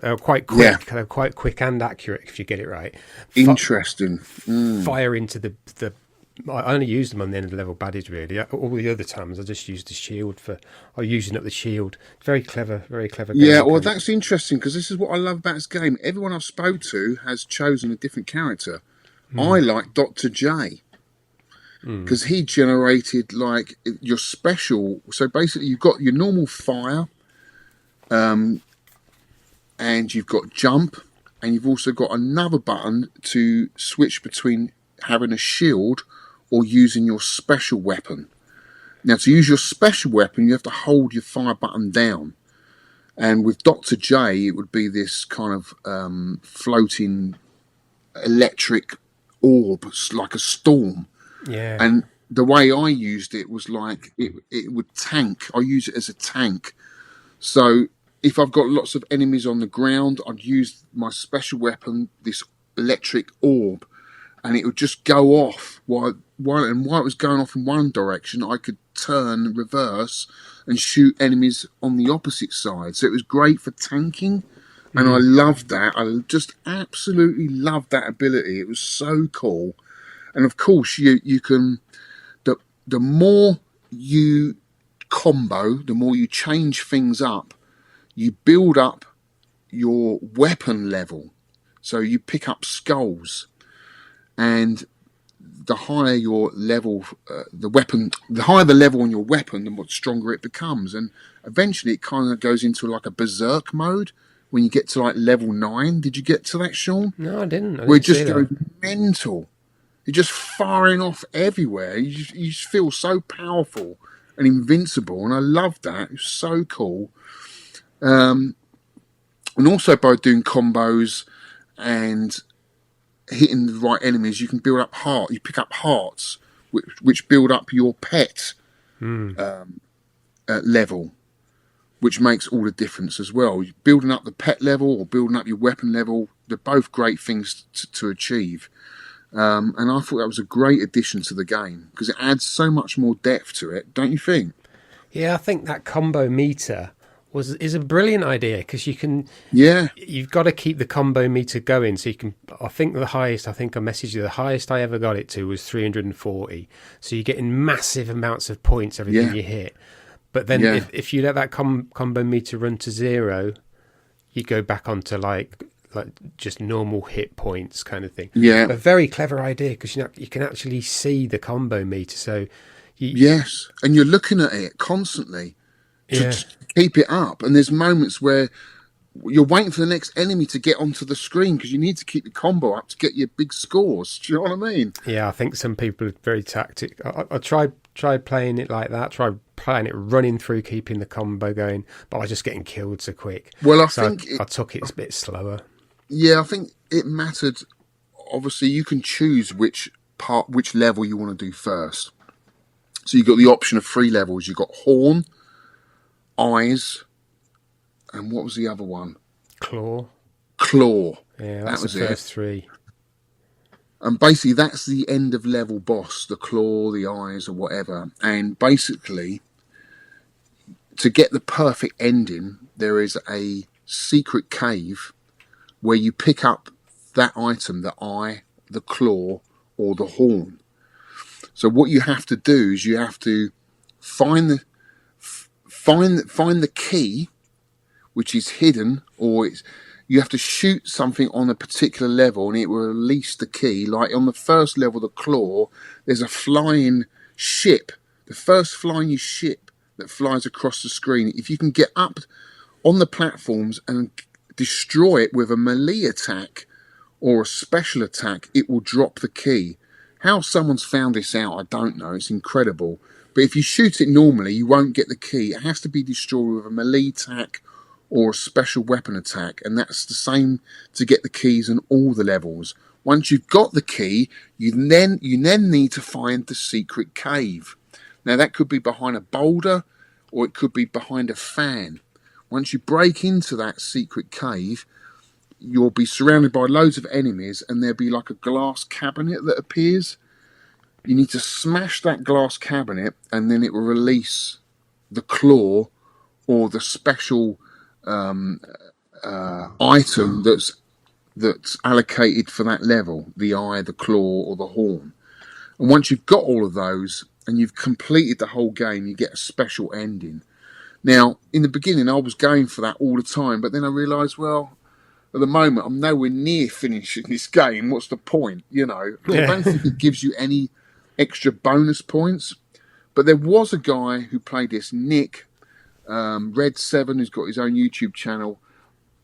S3: they were quite quick. Yeah. They're quite quick and accurate if you get it right.
S2: Interesting.
S3: Fire into the I only use them on the end of the level baddies, really. All the other times I just use the shield or using up the shield. Very clever game
S2: Yeah, well,
S3: mechanic.
S2: that's interesting because this is what I love about this game. Everyone I've spoke to has chosen a different character. I like Dr. J because he generated like your special. So basically, you've got your normal fire, and you've got jump, and you've also got another button to switch between having a shield or using your special weapon. Now, to use your special weapon, you have to hold your fire button down. And with Dr. J, it would be this kind of floating electric orb, like a storm.
S3: Yeah.
S2: And the way I used it was like it would tank. I use it as a tank. So if I've got lots of enemies on the ground, I'd use my special weapon, this electric orb, and it would just go off while it was going off in one direction, I could turn, reverse, and shoot enemies on the opposite side. So it was great for tanking, and I loved that. I just absolutely loved that ability. It was so cool. And of course, you can, the more you combo, the more you change things up, you build up your weapon level. So you pick up skulls, and the higher your level, the higher the level on your weapon, the more stronger it becomes. And eventually it kind of goes into like a berserk mode when you get to like level 9. Did you get to that, Shaun?
S3: No, I didn't.
S2: Where it just goes mental. You're just firing off everywhere. You just feel so powerful and invincible. And I love that. It's so cool. And also by doing combos and hitting the right enemies, you can build up heart. You pick up hearts, which build up your pet level, which makes all the difference as well. Building up the pet level or building up your weapon level, they're both great things to achieve. And I thought that was a great addition to the game because it adds so much more depth to it, don't you think?
S3: Yeah, I think that combo meter is a brilliant idea because you've got to keep the combo meter going. So you can, I think I messaged you, the highest I ever got it to was 340. So you're getting massive amounts of points every time you hit. But then if you let that combo meter run to 0, you go back onto like just normal hit points kind of thing.
S2: Yeah.
S3: A very clever idea because you can actually see the combo meter. So
S2: yes, and you're looking at it constantly to keep it up. And there's moments where you're waiting for the next enemy to get onto the screen because you need to keep the combo up to get your big scores. Do you know what I mean?
S3: Yeah, I think some people are very tactic. I tried playing it like that. Tried playing it running through, keeping the combo going, but I was just getting killed so quick.
S2: Well,
S3: I took it a bit slower.
S2: Yeah, I think it mattered. Obviously, you can choose which level you want to do first. So you've got the option of 3 levels. You've got horn, eyes, and what was the other one?
S3: Claw.
S2: That
S3: Yeah, that's
S2: was
S3: the first 3.
S2: And basically, that's the end of level boss, the claw, the eyes, or whatever. And basically, to get the perfect ending, there is a secret cave where you pick up that item, the eye, the claw, or the horn. So what you have to do is you have to find the key, which is hidden, or you have to shoot something on a particular level and it will release the key. Like on the first level, the claw, there's a flying ship, the first flying ship that flies across the screen. If you can get up on the platforms and destroy it with a melee attack or a special attack, it will drop the key. How someone's found this out, I don't know. It's incredible. But if you shoot it normally, you won't get the key. It has to be destroyed with a melee attack or a special weapon attack. And that's the same to get the keys in all the levels. Once you've got the key, you then need to find the secret cave. Now, that could be behind a boulder or it could be behind a fan. Once you break into that secret cave, you'll be surrounded by loads of enemies and there'll be like a glass cabinet that appears. You need to smash that glass cabinet and then it will release the claw or the special item that's allocated for that level, the eye, the claw or the horn. And once you've got all of those and you've completed the whole game, you get a special ending. Now, in the beginning, I was going for that all the time, but then I realised, well, at the moment, I'm nowhere near finishing this game. What's the point? You know, I don't think it gives you any extra bonus points. But there was a guy who played this, Nick, Red7, who's got his own YouTube channel.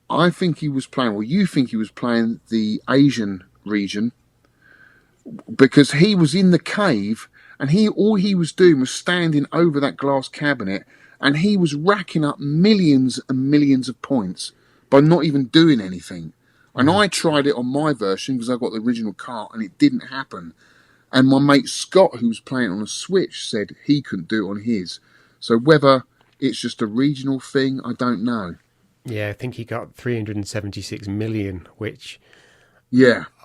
S2: I think he was playing, well, you think he was playing the Asian region, because he was in the cave and all he was doing was standing over that glass cabinet, and he was racking up millions and millions of points by not even doing anything. And I tried it on my version because I got the original cart and it didn't happen. And my mate Scott, who was playing on a Switch, said he couldn't do it on his. So whether it's just a regional thing, I don't know.
S3: Yeah, I think he got 376 million, which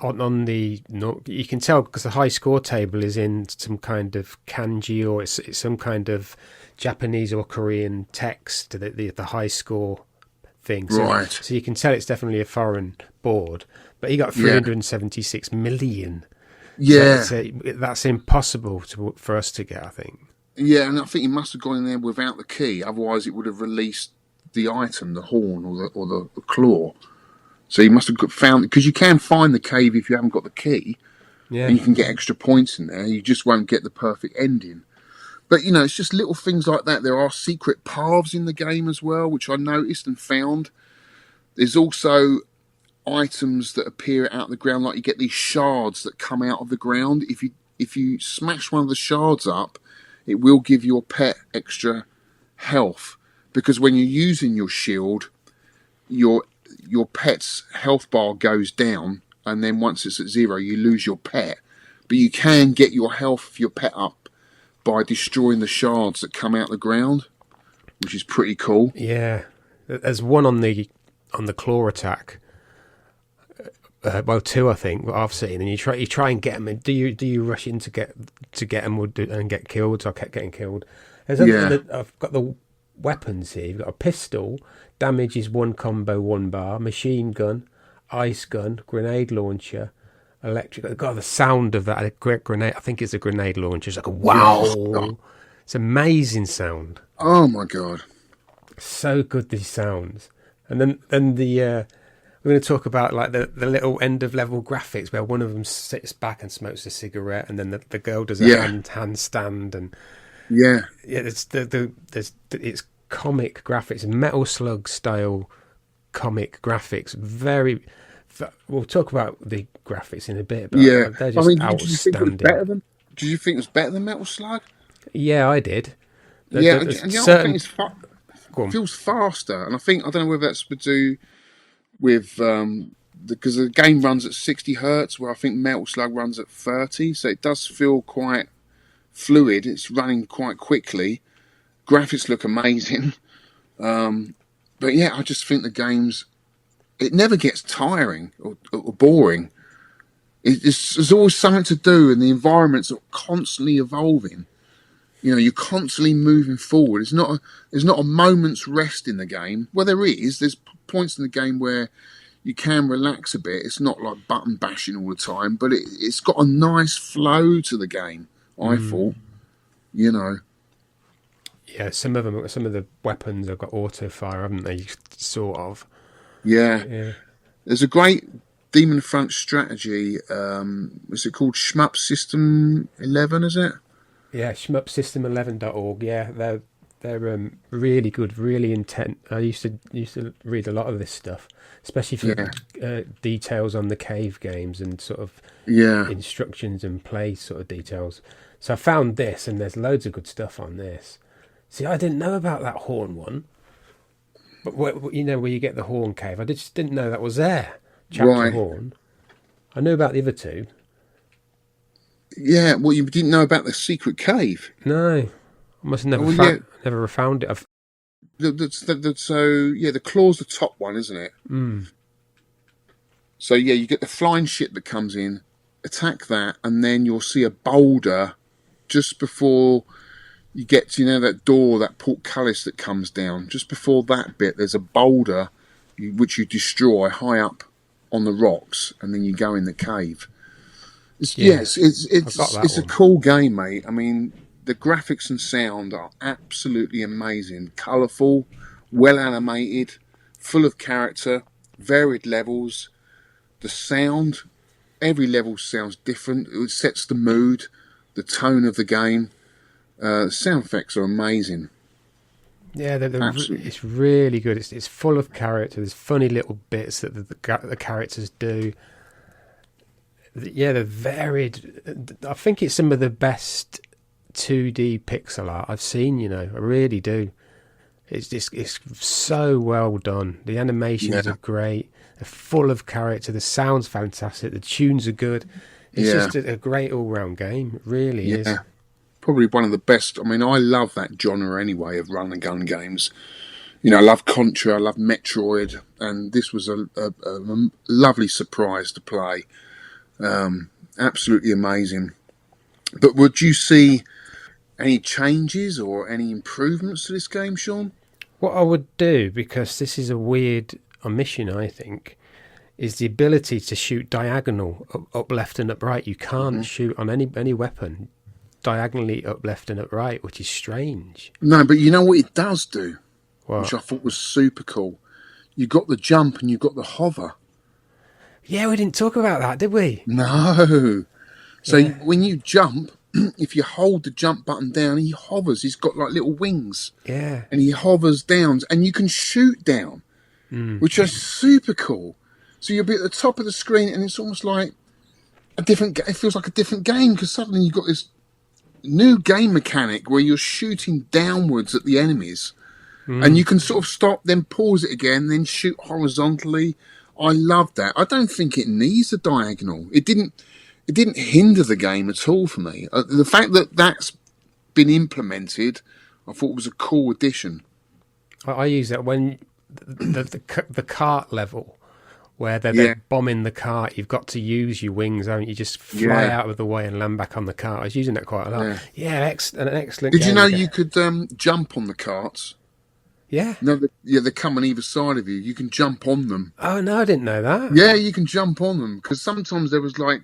S3: on the you can tell because the high score table is in some kind of kanji, or it's some kind of Japanese or Korean text, the high score thing. So,
S2: right.
S3: So you can tell it's definitely a foreign board. But he got 376 million.
S2: Yeah.
S3: So that's impossible for us to get, I think.
S2: Yeah, and I think he must have gone in there without the key. Otherwise, it would have released the item, the horn or the claw. So he must have found, because you can find the cave if you haven't got the key. Yeah. And you can get extra points in there. You just won't get the perfect ending. But, you know, it's just little things like that. There are secret paths in the game as well, which I noticed and found. There's also items that appear out of the ground, like you get these shards that come out of the ground. If you smash one of the shards up, it will give your pet extra health, because when you're using your shield, your pet's health bar goes down, and then once it's at 0, you lose your pet. But you can get your health of your pet up by destroying the shards that come out the ground, which is pretty cool.
S3: Yeah, there's one on the claw attack. Well, 2 I think I've seen, and you try and get them. And do you rush in to get them and get killed? So I kept getting killed. I've got the weapons here. You've got a pistol. Damage is 1 combo, 1 bar. Machine gun, ice gun, grenade launcher, electric. God, the sound of that grenade. I think it's a grenade launcher. It's like a wow. Oh. It's amazing sound.
S2: Oh my god,
S3: so good these sounds. And then the. We're going to talk about like the little end of level graphics where one of them sits back and smokes a cigarette, and then the girl does a handstand, and it's comic graphics, Metal Slug style comic graphics. We'll talk about the graphics in a bit, but they're just outstanding.
S2: Did you think it was better than Metal Slug?
S3: Yeah, I did.
S2: I think it feels faster, and I don't know whether that's to do with because the game runs at 60 hertz, where I think Metal Slug runs at 30, so it does feel quite fluid. It's running quite quickly. Graphics look amazing, but yeah, I just think the games, it never gets tiring or boring. There's always something to do, and the environments are constantly evolving. You know, you're constantly moving forward. There's not a moment's rest in the game. Well, there is. There's points in the game where you can relax a bit. It's not like button bashing all the time, but it's got a nice flow to the game, I thought. You know.
S3: Yeah, some of the weapons have got auto fire, haven't they? Sort of.
S2: Yeah. There's a great Demon Front strategy. Is it called Shmup System 11? Is it?
S3: Yeah, shmupsystem11.org. Yeah, they're really good, really intent. I used to read a lot of this stuff, especially for details on the cave games and sort of instructions and play sort of details. So I found this, and there's loads of good stuff on this. See, I didn't know about that horn one, but where you get the horn cave, I just didn't know that was there. Chapter horn. I knew about the other 2.
S2: Yeah, well, you didn't know about the secret cave.
S3: No, I must have never found it.
S2: The claw's the top one, isn't it? So you get the flying ship that comes in, attack that, and then you'll see a boulder just before you get to that door, that portcullis that comes down. Just before that bit, there's a boulder which you destroy high up on the rocks, and then you go in the cave. Yes,
S3: I've got that
S2: it's a
S3: one.
S2: cool game, mate. I mean, the graphics and sound are absolutely amazing, colourful, well animated, full of character, varied levels. The sound, every level sounds different. It sets the mood, the tone of the game. The sound effects are amazing.
S3: Yeah,
S2: Absolutely.
S3: it's really good. It's full of character. There's funny little bits that the characters do. Yeah, they're varied. I think it's some of the best 2D pixel art I've seen. I really do. It's so well done. The animations
S2: Yeah,
S3: are great. They're full of character. The sound's fantastic. The tunes are good. It's
S2: yeah,
S3: just a great all-round game. It really is.
S2: yeah. Probably one of the best. I mean, I love that genre anyway of run and gun games. I love Contra, I love Metroid, and this was a lovely surprise to play. Absolutely amazing. But would you see any changes or any improvements to this game, Shaun?
S3: What I would do, because this is a weird omission, I think, is the ability to shoot diagonal up left and up right. You can't shoot on any weapon diagonally up left and up right, which is strange.
S2: No, but you know what it does do, which
S3: What?
S2: I thought was super cool. You got the jump and you got the hover.
S3: Yeah, we didn't talk about that, did we?
S2: No. So
S3: Yeah.
S2: when you jump, if you hold the jump button down, he hovers. He's got like little wings.
S3: Yeah.
S2: And he hovers down, and you can shoot down, which is super cool. So you'll be at the top of the screen, and it's almost like it feels like a different game, because suddenly you've got this new game mechanic where you're shooting downwards at the enemies, and you can sort of stop, then pause it again, then shoot horizontally. I love that. I don't think it needs a diagonal. It didn't hinder the game at all for me. The fact that that's been implemented, I thought was a cool addition.
S3: I use that when the cart level, where
S2: Yeah.
S3: they're bombing the cart, you've got to use your wings, haven't you? Just fly
S2: Yeah.
S3: out of the way and land back on the cart. I was using that quite a lot. Yeah, an excellent
S2: Did you
S3: game
S2: know
S3: again.
S2: you could jump on the carts?
S3: Yeah.
S2: No, they come on either side of you. You can jump on them.
S3: Oh, no, I didn't know that.
S2: Yeah, you can jump on them, because sometimes there was like,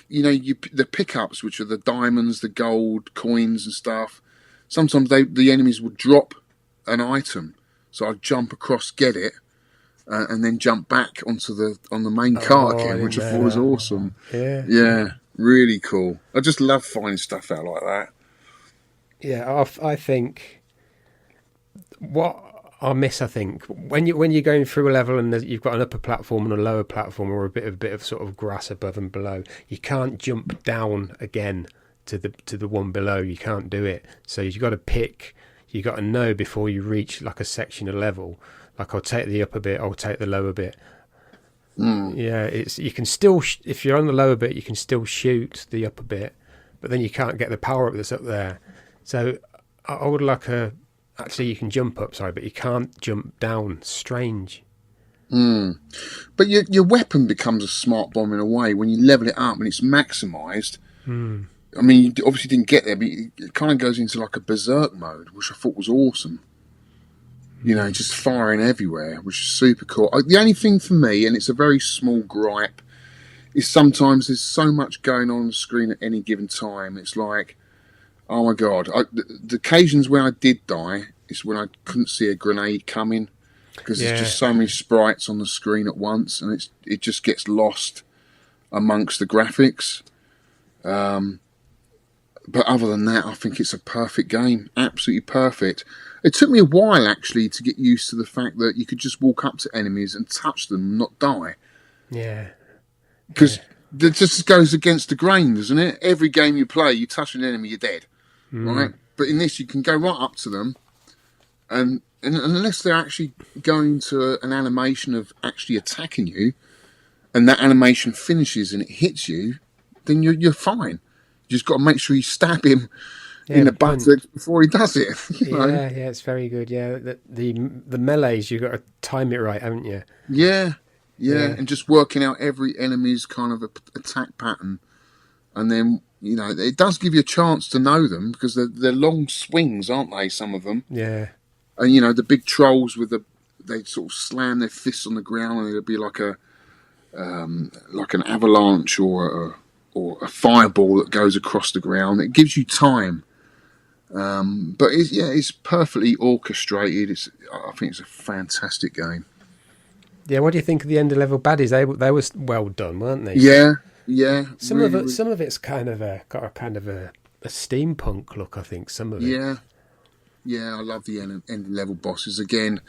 S2: the pickups, which are the diamonds, the gold coins and stuff. Sometimes the enemies would drop an item, so I'd jump across, get it, and then jump back on the main cart
S3: I
S2: again,
S3: didn't
S2: which I
S3: know
S2: thought was
S3: that.
S2: awesome.
S3: Yeah.
S2: Yeah, really cool. I just love finding stuff out like that.
S3: Yeah, I think what I miss, I think, when you're going through a level and you've got an upper platform and a lower platform, or a bit of sort of grass above and below, you can't jump down again to the one below. You can't do it. So you've got to pick. You got to know before you reach like a section of level. Like, I'll take the upper bit, I'll take the lower bit. Yeah, you can still if you're on the lower bit, you can still shoot the upper bit, but then you can't get the power up that's up there. So I would like actually you can jump up, sorry, but you can't jump down. Strange.
S2: But your weapon becomes a smart bomb in a way when you level it up and it's maximised. I mean, you obviously didn't get there, but it kind of goes into like a berserk mode, which I thought was awesome. Just firing everywhere, which is super cool. The only thing for me, and it's a very small gripe, is sometimes there's so much going on the screen at any given time. It's like, oh my God. The occasions when I did die is when I couldn't see a grenade coming, because there's just so many sprites on the screen at once, and it just gets lost amongst the graphics. But other than that, I think it's a perfect game. Absolutely perfect. It took me a while, actually, to get used to the fact that you could just walk up to enemies and touch them and not die.
S3: Yeah.
S2: Because that just goes against the grain, doesn't it? Every game you play, you touch an enemy, you're dead. Right? But in this, you can go right up to them, and unless they're actually going to an animation of actually attacking you, and that animation finishes and it hits you, then you're fine. You just got to make sure you stab him in the buttocks before he does it.
S3: Yeah, it's very good. Yeah, the melees, you've got to time it right, haven't you?
S2: Yeah, and just working out every enemy's kind of attack pattern, and then it does give you a chance to know them, because they're long swings, aren't they? Some of them.
S3: Yeah.
S2: And the big trolls they sort of slam their fists on the ground, and it'll be like an avalanche or or a fireball that goes across the ground. It gives you time. But it's perfectly orchestrated. I think it's a fantastic game.
S3: Yeah, what do you think of the end of level baddies? They were well done, weren't they?
S2: Yeah.
S3: Some of it's kind of got a kind of a steampunk look. I think some of it. Yeah. I love the end level bosses. Again,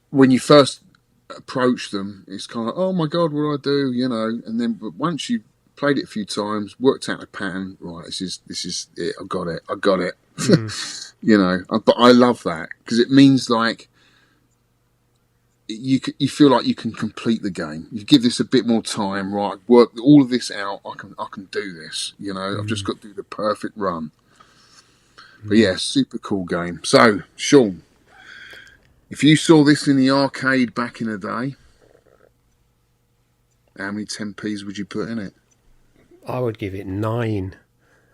S3: when you first approach them, it's kind of, oh my god, what do I do? You know, and then but once you played it a few times, worked out the pattern, right? This is it. I got it. You know, but I love that because it means like you feel like you can complete the game. You give this a bit more time, right? Work all of this out. I can do this. You know, I've just got to do the perfect run. But yeah, super cool game. So, Shaun, if you saw this in the arcade back in the day, how many 10p's would you put in it? I would give it 9.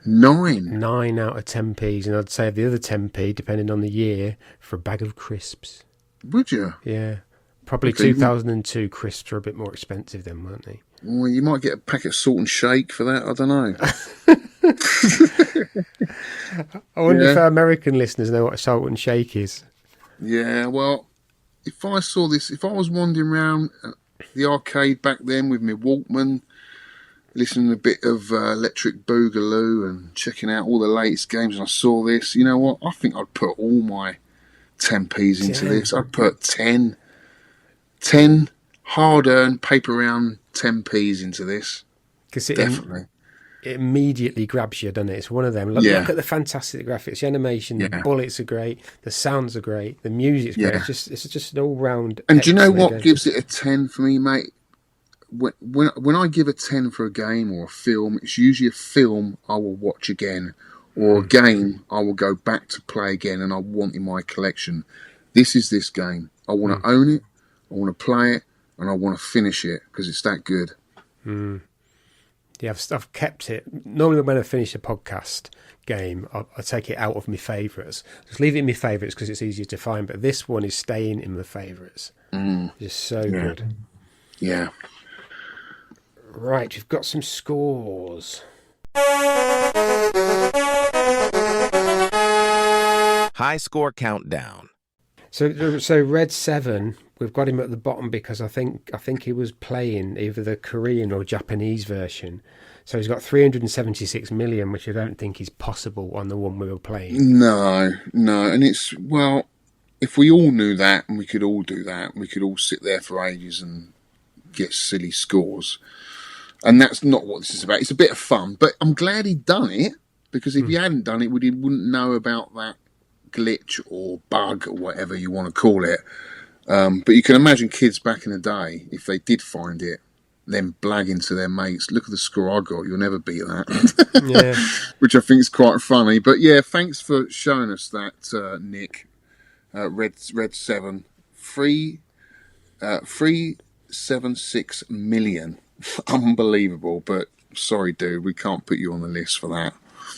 S2: 9?
S3: 9 out of 10p's, and I'd save the other 10p, depending on the year, for a bag of crisps.
S2: Would you?
S3: Yeah. Probably 2002 crisps are a bit more expensive then, weren't they?
S2: Well, you might get a packet of Salt and Shake for that. I don't know.
S3: I wonder if our American listeners know what Salt and Shake is.
S2: Yeah, well, if I saw this, if I was wandering around the arcade back then with my Walkman, listening to a bit of Electric Boogaloo and checking out all the latest games, and I saw this, you know what? I think I'd put all my 10p's into this. I'd put 10 hard-earned, paper-round 10p's into this. Definitely.
S3: It immediately grabs you, doesn't it? It's one of them. Look at the fantastic graphics, the animation, the bullets are great, the sounds are great, the music's great. It's just an all-round.
S2: And do you know what gives it a 10 for me, mate? When I give a 10 for a game or a film, it's usually a film I will watch again, or a game I will go back to play again and I want in my collection. This is this game. I want to own it, I want to play it, and I want to finish it because it's that good.
S3: Yeah, I've kept it. Normally when I finish a podcast game, I take it out of my favourites. Just leave it in my favourites because it's easier to find, but this one is staying in my favourites. It's so good.
S2: Yeah.
S3: Right, we've got some scores.
S1: High score countdown.
S3: So Red 7, we've got him at the bottom because I think he was playing either the Korean or Japanese version. So he's got 376 million, which I don't think is possible on the one we were playing.
S2: No. And it's, well, if we all knew that and we could all do that, we could all sit there for ages and get silly scores. And that's not what this is about. It's a bit of fun, but I'm glad he'd done it because if he hadn't done it, we wouldn't know about that glitch or bug or whatever you want to call it. But you can imagine kids back in the day, if they did find it, then blagging to their mates, look at the score I got, you'll never beat that. Which I think is quite funny. But yeah, thanks for showing us that, Nick. Red 7. 376 million. Unbelievable, but sorry, dude, we can't put you on the list for that.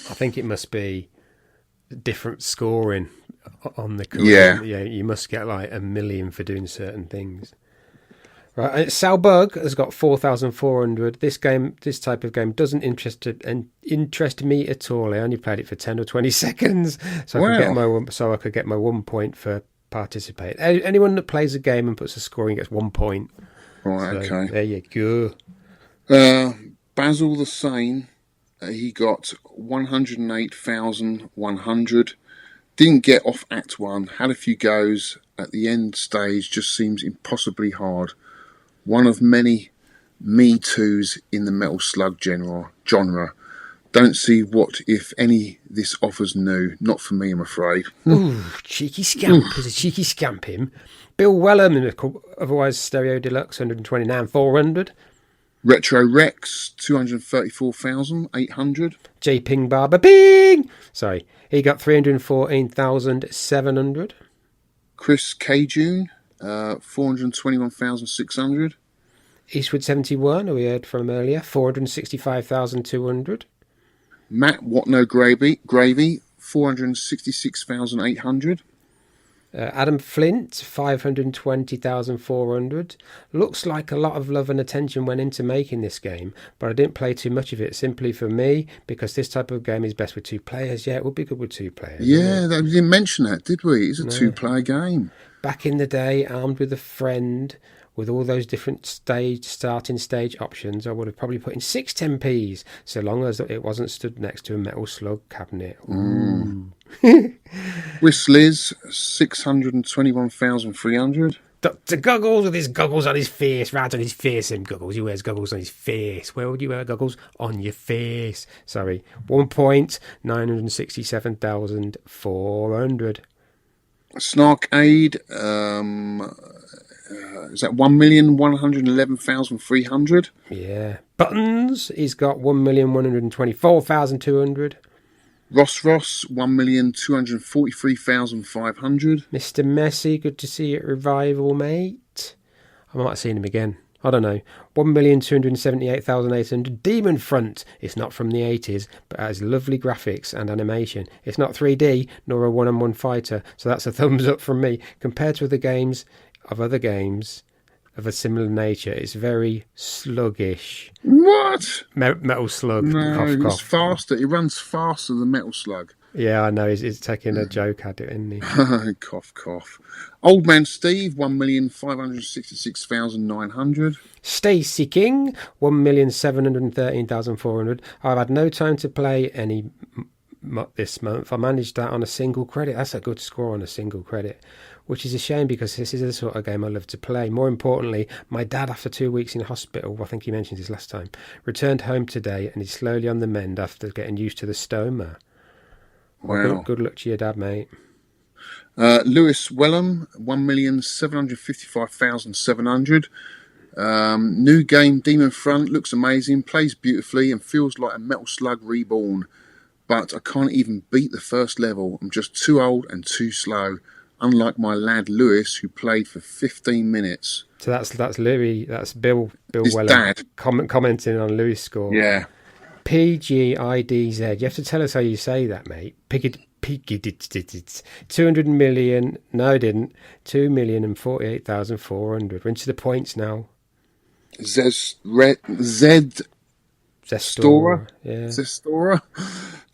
S3: I think it must be different scoring on the Korean. Yeah, you must get like 1 million for doing certain things. Right, Salbug has got 4,400. This type of game doesn't interest me at all. I only played it for 10 or 20 seconds, so I could get my 1 point for participate. Anyone that plays a game and puts a scoring gets 1 point.
S2: Right,
S3: so,
S2: okay.
S3: There you go.
S2: Basil the Sane, he got 108,100. Didn't get off Act 1, had a few goes. At the end stage, just seems impossibly hard. One of many Me Too's in the Metal Slug genre. Don't see what, if any, this offers new. Not for me, I'm afraid.
S3: Ooh, cheeky scamp. There's a cheeky scamp him. Bill Wellham, otherwise Stereo Deluxe, 129,400.
S2: Retro Rex, 234,800.
S3: J Ping Barber Ping! Sorry, he got 314,700.
S2: Chris K-June, 421,600.
S3: Eastwood 71, who we heard from earlier, 465,200.
S2: Matt Watno Gravy, 466,800.
S3: Adam Flint, 520,400. Looks like a lot of love and attention went into making this game, but I didn't play too much of it simply for me because this type of game is best with 2 players. Yeah, it would be good with 2 players.
S2: Yeah, we didn't mention that, did we? It's a 2-player game.
S3: Back in the day, armed with a friend, with all those different starting stage options, I would have probably put in 6 10p's, so long as it wasn't stood next to a metal slug cabinet.
S2: Whistliz, 621,300.
S3: Dr. Goggles with his goggles on his face, right on his face, him goggles. He wears goggles on his face. Where would you wear goggles? On your face. Sorry. 1,967,400.
S2: Snarkade, is that 1,111,300?
S3: Yeah. Buttons, he's got 1,124,200.
S2: Ross, 1,243,500.
S3: Mr. Messi, good to see you at Revival, mate. I might have seen him again. I don't know. 1,278,800. Demon Front. It's not from the 80s, but has lovely graphics and animation. It's not 3D, nor a one-on-one fighter, so that's a thumbs up from me. Compared to other games of a similar nature, it's very sluggish.
S2: What?
S3: Metal Slug.
S2: No,
S3: Cough,
S2: it's
S3: cough.
S2: faster. It runs faster than Metal Slug.
S3: Yeah, I know. He's taking a joke at it, isn't he?
S2: Cough, cough. Old Man Steve, 1,566,900.
S3: Stacey King, 1,713,400. I've had no time to play any this month. I managed that on a single credit. That's a good score on a single credit, which is a shame because this is the sort of game I love to play. More importantly, my dad, after 2 weeks in hospital, I think he mentioned this last time, returned home today and is slowly on the mend after getting used to the stoma.
S2: Wow.
S3: Good luck to your dad, mate.
S2: Lewis Wellham, 1,755,700. New game, Demon Front, looks amazing, plays beautifully and feels like a Metal Slug reborn. But I can't even beat the first level. I'm just too old and too slow. Unlike my lad Lewis, who played for 15 minutes.
S3: So that's Louis. That's Bill
S2: His
S3: Weller
S2: dad.
S3: commenting on Louis' score.
S2: Yeah.
S3: PGIDZ. You have to tell us how you say that, mate. 200 million. No, I didn't. 2,048,400. We're into the points now. Zestora. Yeah.
S2: Zestora.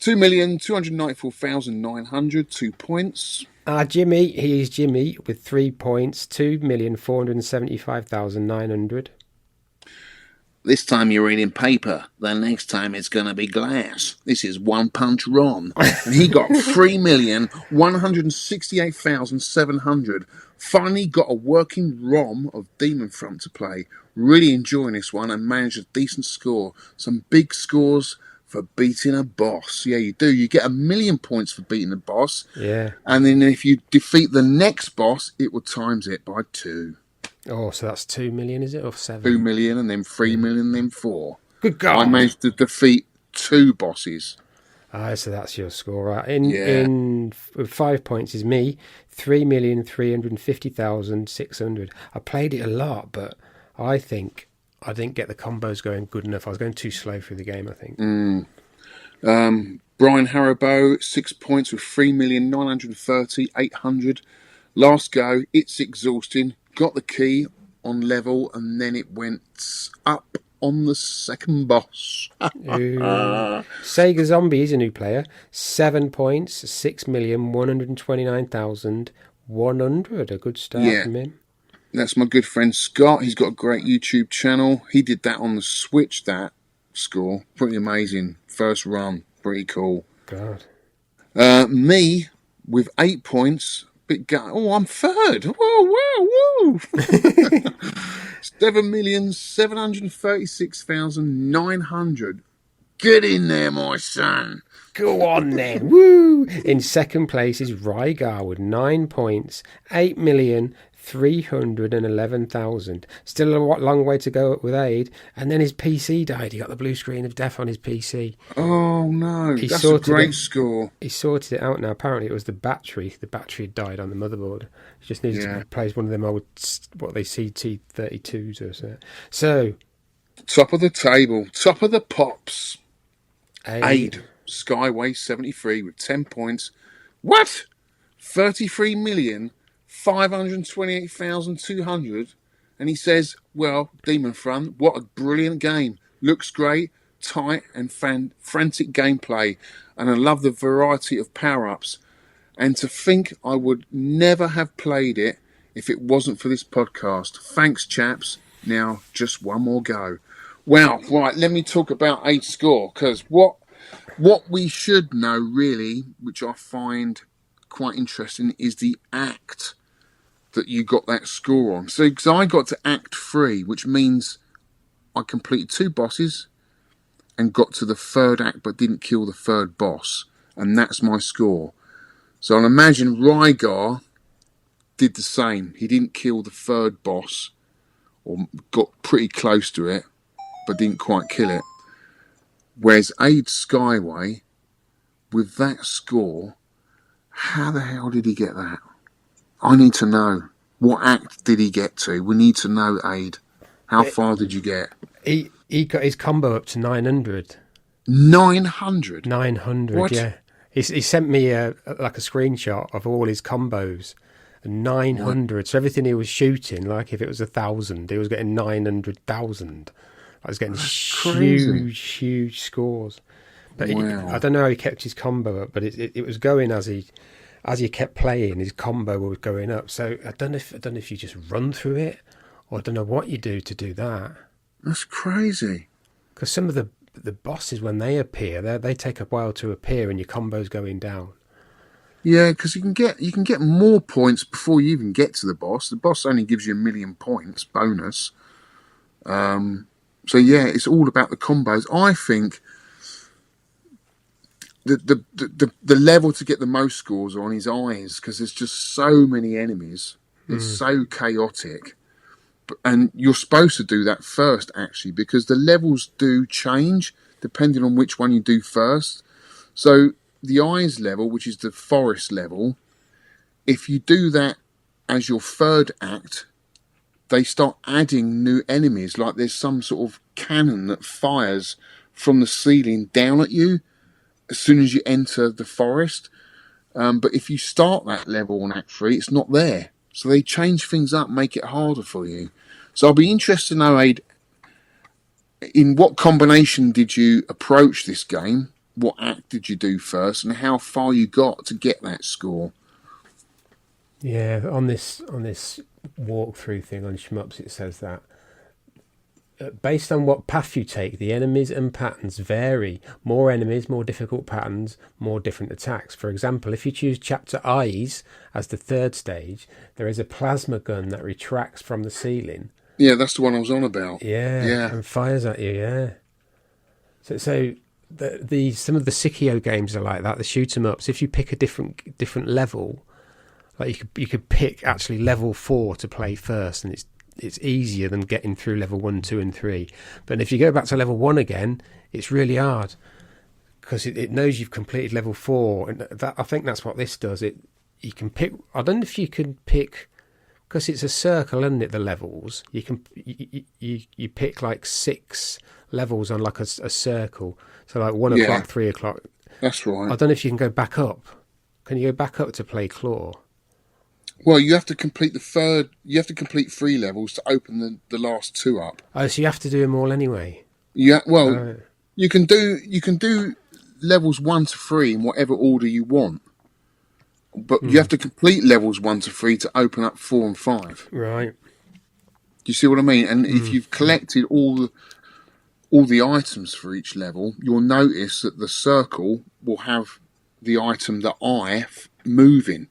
S2: 2,294,900. 2 points.
S3: Jimmy. He is Jimmy with 3 points. 2,475,900.
S2: This time you're reading paper. The next time it's going to be glass. This is One Punch Ron. And he got 3,168,700. Finally got a working ROM of Demon Front to play. Really enjoying this one and managed a decent score. Some big scores for beating a boss. Yeah, you do. You get 1,000,000 points for beating a boss.
S3: Yeah.
S2: And then if you defeat the next boss, it will times it by 2.
S3: Oh, so that's 2 million, is it? Or 7?
S2: 2 million and then 3 million and then 4.
S3: Good God.
S2: I managed to defeat 2 bosses.
S3: So that's your score, right? In with 5 points is me, 3,350,600. I played it a lot, but I think I didn't get the combos going good enough. I was going too slow through the game, I think.
S2: Brian Haribo, 6 points with 3,930,800. Last go, it's exhausting. Got the key on level, and then it went up on the second boss.
S3: Sega Zombie is a new player. 7 points, 6,129,100. A good start from him.
S2: That's my good friend Scott. He's got a great YouTube channel. He did that on the Switch, that score. Pretty amazing. First run. Pretty cool.
S3: God.
S2: Me, with 8 points... I'm third. Whoa. 7,736,900. Get in there, my son.
S3: Go on then. Woo! In second place is Rygar with 9 points, 8,311,000. Still a long way to go with Aid. And then his PC died. He got the blue screen of death on his PC.
S2: Oh, no. That's a great score.
S3: He sorted it out now. Apparently, it was the battery. The battery had died on the motherboard. He just needed to replace one of them old, what they CT32s or so. So,
S2: top of the table. Top of the pops.
S3: Aid.
S2: Skyway 73 with 10 points. What? 33 million 528,200. And he says, well, Demon Front, what a brilliant game. Looks great, tight and frantic gameplay. And I love the variety of power-ups. And to think I would never have played it if it wasn't for this podcast. Thanks, chaps. Now, just one more go. Wow, right, let me talk about Aid's score. Because what we should know, really, which I find quite interesting, is the act that you got that score on. So, because I got to Act 3, which means I completed 2 bosses and got to the 3rd act but didn't kill the 3rd boss. And that's my score. So I'll imagine Rygar did the same. He didn't kill the 3rd boss, or got pretty close to it, but didn't quite kill it. Whereas Aid Skyway, with that score, how the hell did he get that? I need to know. What act did he get to? We need to know, Aid. How far did you get?
S3: He got his combo up to 900.
S2: 900?
S3: 900,
S2: what?
S3: Yeah. He sent me a screenshot of all his combos. 900. What? So everything he was shooting, like if it was 1,000, he was getting 900,000. I was getting huge scores. But
S2: wow.
S3: I don't know how he kept his combo up, but it was going as he kept playing. His combo was going up. So I don't know if you just run through it, or I don't know what you do to do that.
S2: That's crazy.
S3: Because some of the bosses, when they appear, they take a while to appear, and your combo's going down.
S2: Yeah, because you can get more points before you even get to the boss. The boss only gives you 1,000,000 points bonus. So yeah, it's all about the combos. I think the level to get the most scores are on his eyes, because there's just so many enemies. It's so chaotic. And you're supposed to do that first, actually, because the levels do change depending on which one you do first. So the eyes level, which is the forest level, if you do that as your 3rd act, they start adding new enemies. Like there's some sort of cannon that fires from the ceiling down at you as soon as you enter the forest. But if you start that level on Act 3, it's not there. So they change things up, make it harder for you. So I'll be interested to know, Aid, in what combination did you approach this game? What act did you do first, and how far you got to get that score?
S3: Yeah, on this walkthrough thing on Shmups, it says that based on what path you take, the enemies and patterns vary. More enemies, more difficult patterns, more different attacks. For example, if you choose Chapter Eyes as the 3rd stage, there is a plasma gun that retracts from the ceiling.
S2: Yeah, that's the one I was on about.
S3: Yeah. And fires at you, yeah. So some of the Sikio games are like that, the shoot 'em ups. If you pick a different level, like you could pick actually level 4 to play first, and it's easier than getting through level 1, 2, and 3. But if you go back to level 1 again, it's really hard, because it knows you've completed level 4, and I think that's what this does. You can pick. I don't know if you can pick, because it's a circle, isn't it? The levels you can you pick like 6 levels on like a circle. So like 1 o'clock, 3 o'clock.
S2: That's right.
S3: I don't know if you can go back up. Can you go back up to play Claw?
S2: Well, you have to complete the 3rd. You have to complete 3 levels to open the last 2 up.
S3: Oh, so you have to do them all anyway.
S2: Yeah. Well, you can do levels 1 to 3 in whatever order you want, but you have to complete levels 1 to 3 to open up 4 and 5.
S3: Right.
S2: Do you see what I mean? And if you've collected all the items for each level, you'll notice that the circle will have the item, the eye, moving.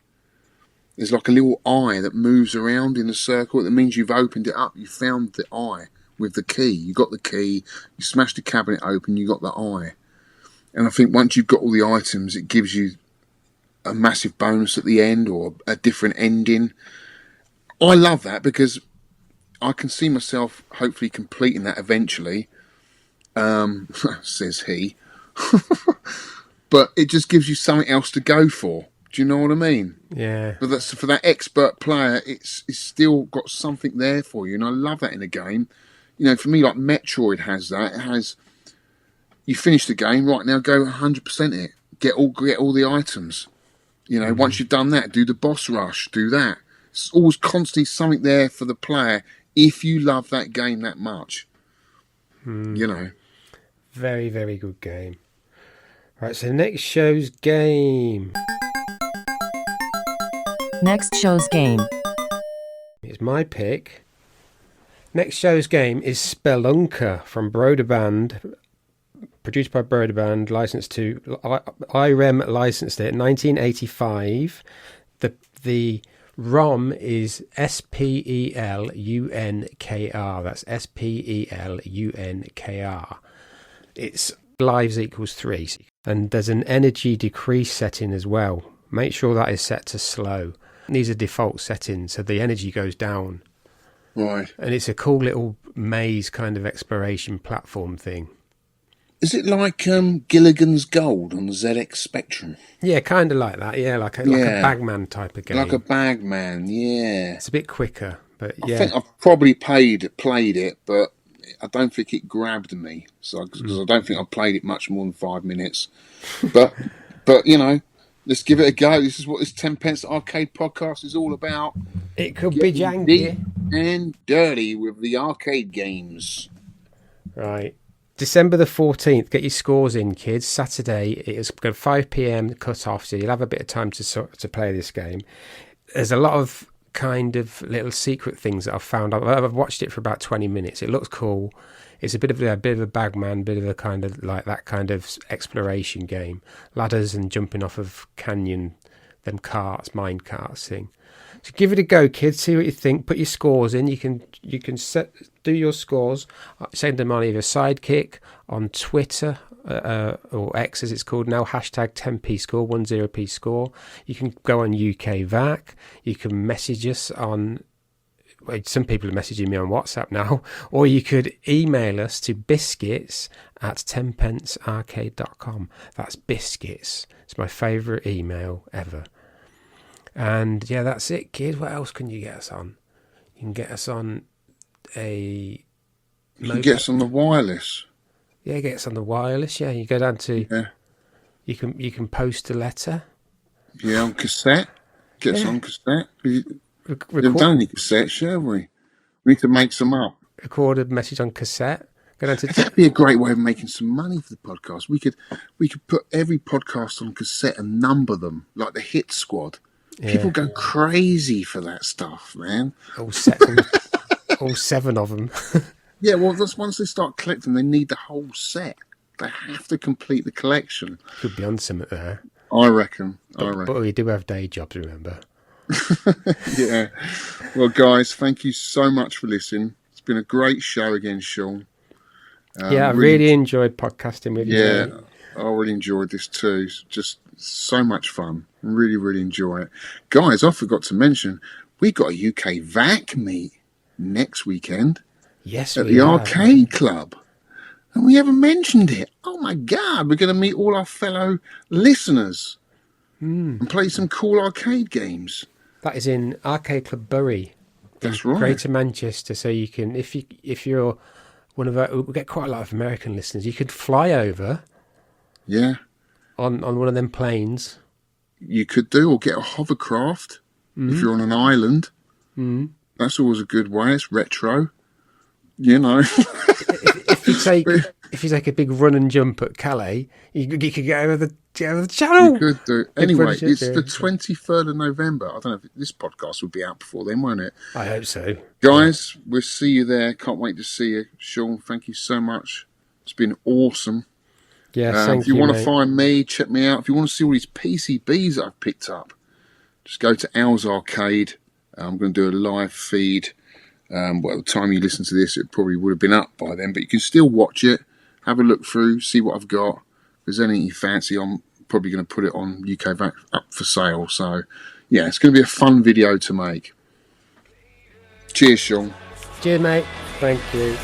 S2: There's like a little eye that moves around in the circle. That means you've opened it up. You found the eye with the key. You got the key. You smashed the cabinet open. You got the eye. And I think once you've got all the items, it gives you a massive bonus at the end, or a different ending. I love that, because I can see myself hopefully completing that eventually. Says he. But it just gives you something else to go for. Do you know what I mean?
S3: Yeah.
S2: But for that expert player, it's still got something there for you, and I love that in a game. You know, for me, like Metroid has that. It has. You finish the game, right now, go 100% it. Get all the items. You know, once you've done that, do the boss rush. Do that. It's always constantly something there for the player if you love that game that much. You know.
S3: Very, very good game. Right, so next show's game.
S4: Next show's game.
S3: It's my pick. Next show's game is Spelunker from Broderbund, produced by Broderbund, licensed to Irem, licensed it 1985. The ROM is SPELUNKR. That's SPELUNKR. It's lives equals 3, and there's an energy decrease setting as well. Make sure that is set to slow. These are default settings, so the energy goes down.
S2: Right.
S3: And it's a cool little maze kind of exploration platform thing.
S2: Is it like Gilligan's Gold on the ZX Spectrum?
S3: Yeah, kind of like that. Yeah, like a Bagman type of game.
S2: Like a Bagman, yeah.
S3: It's a bit quicker, but yeah.
S2: I think I've probably played it, but I don't think it grabbed me. So because I don't think I played it much more than 5 minutes. But you know, let's give it a go. This is what this 10 pence arcade podcast is all about.
S3: It could be janky
S2: and dirty with the arcade games.
S3: Right. December the 14th, get your scores in, kids. Saturday, it's got 5 p.m. cut off, so you'll have a bit of time to play this game. There's a lot of kind of little secret things that I've found. I've watched it for about 20 minutes. It looks cool. It's a bit of a Bagman, bit of a kind of like that kind of exploration game. Ladders and jumping off of canyon, them carts, mine carts thing. So give it a go, kids. See what you think. Put your scores in. You can do your scores. Send them on either Sidekick, on Twitter, or X as it's called now. Hashtag 10p score, 10p score. You can go on UKVAC. You can message us on. Well, some people are messaging me on WhatsApp now, or you could email us to biscuits@tenpencearcade.com. That's biscuits. It's my favourite email ever. And yeah, that's it, kid. What else can you get us on? You can get us on
S2: You can get us on the wireless.
S3: Yeah, get us on the wireless. Yeah, you go down to.
S2: Yeah.
S3: You can post a letter.
S2: Yeah, on cassette. Get us on cassette. We've done any cassettes, have we? We need to make some up.
S3: Record a message on cassette. Go down to.
S2: That'd be a great way of making some money for the podcast. We could put every podcast on cassette and number them like the Hit Squad.
S3: Yeah.
S2: People go crazy for that stuff, man.
S3: All 7 of them.
S2: Yeah, well, that's once they start collecting, they need the whole set. They have to complete the collection.
S3: Could be on something there.
S2: I reckon.
S3: But we do have day jobs, remember?
S2: Yeah. Well, guys, thank you so much for listening. It's been a great show again, Shaun.
S3: I really enjoyed podcasting with you.
S2: Yeah, I really enjoyed this too. It's just so much fun. Really, really enjoy it. Guys, I forgot to mention, we got a UKVAC meet next weekend.
S3: Yes,
S2: at the Arcade Club. And we haven't mentioned it. Oh my God, we're going to meet all our fellow listeners and play some cool arcade games.
S3: That is in Arcade Club Bury.
S2: That's right.
S3: Greater Manchester. So you can, if you're one of our, we get quite a lot of American listeners. You could fly over.
S2: Yeah.
S3: On one of them planes.
S2: You could do, or get a hovercraft if you're on an island.
S3: Mm.
S2: That's always a good way. It's retro. You know.
S3: If you take a big run and jump at Calais, you could get over the channel.
S2: You could do. Anyway, it's the 23rd of November. I don't know if this podcast will be out before then, won't it?
S3: I hope so.
S2: Guys, we'll see you there. Can't wait to see you. Shaun, thank you so much. It's been awesome.
S3: Yeah, thank
S2: if you
S3: you,
S2: want
S3: mate.
S2: to find me, check me out. If you want to see all these PCBs that I've picked up, just go to Al's Arcade. I'm going to do a live feed. By the time you listen to this, it probably would have been up by then, but you can still watch it, have a look through, see what I've got. If there's anything you fancy, I'm probably going to put it on UKVAC up for sale. So, yeah, it's going to be a fun video to make. Cheers, Shaun.
S3: Cheers, mate. Thank you.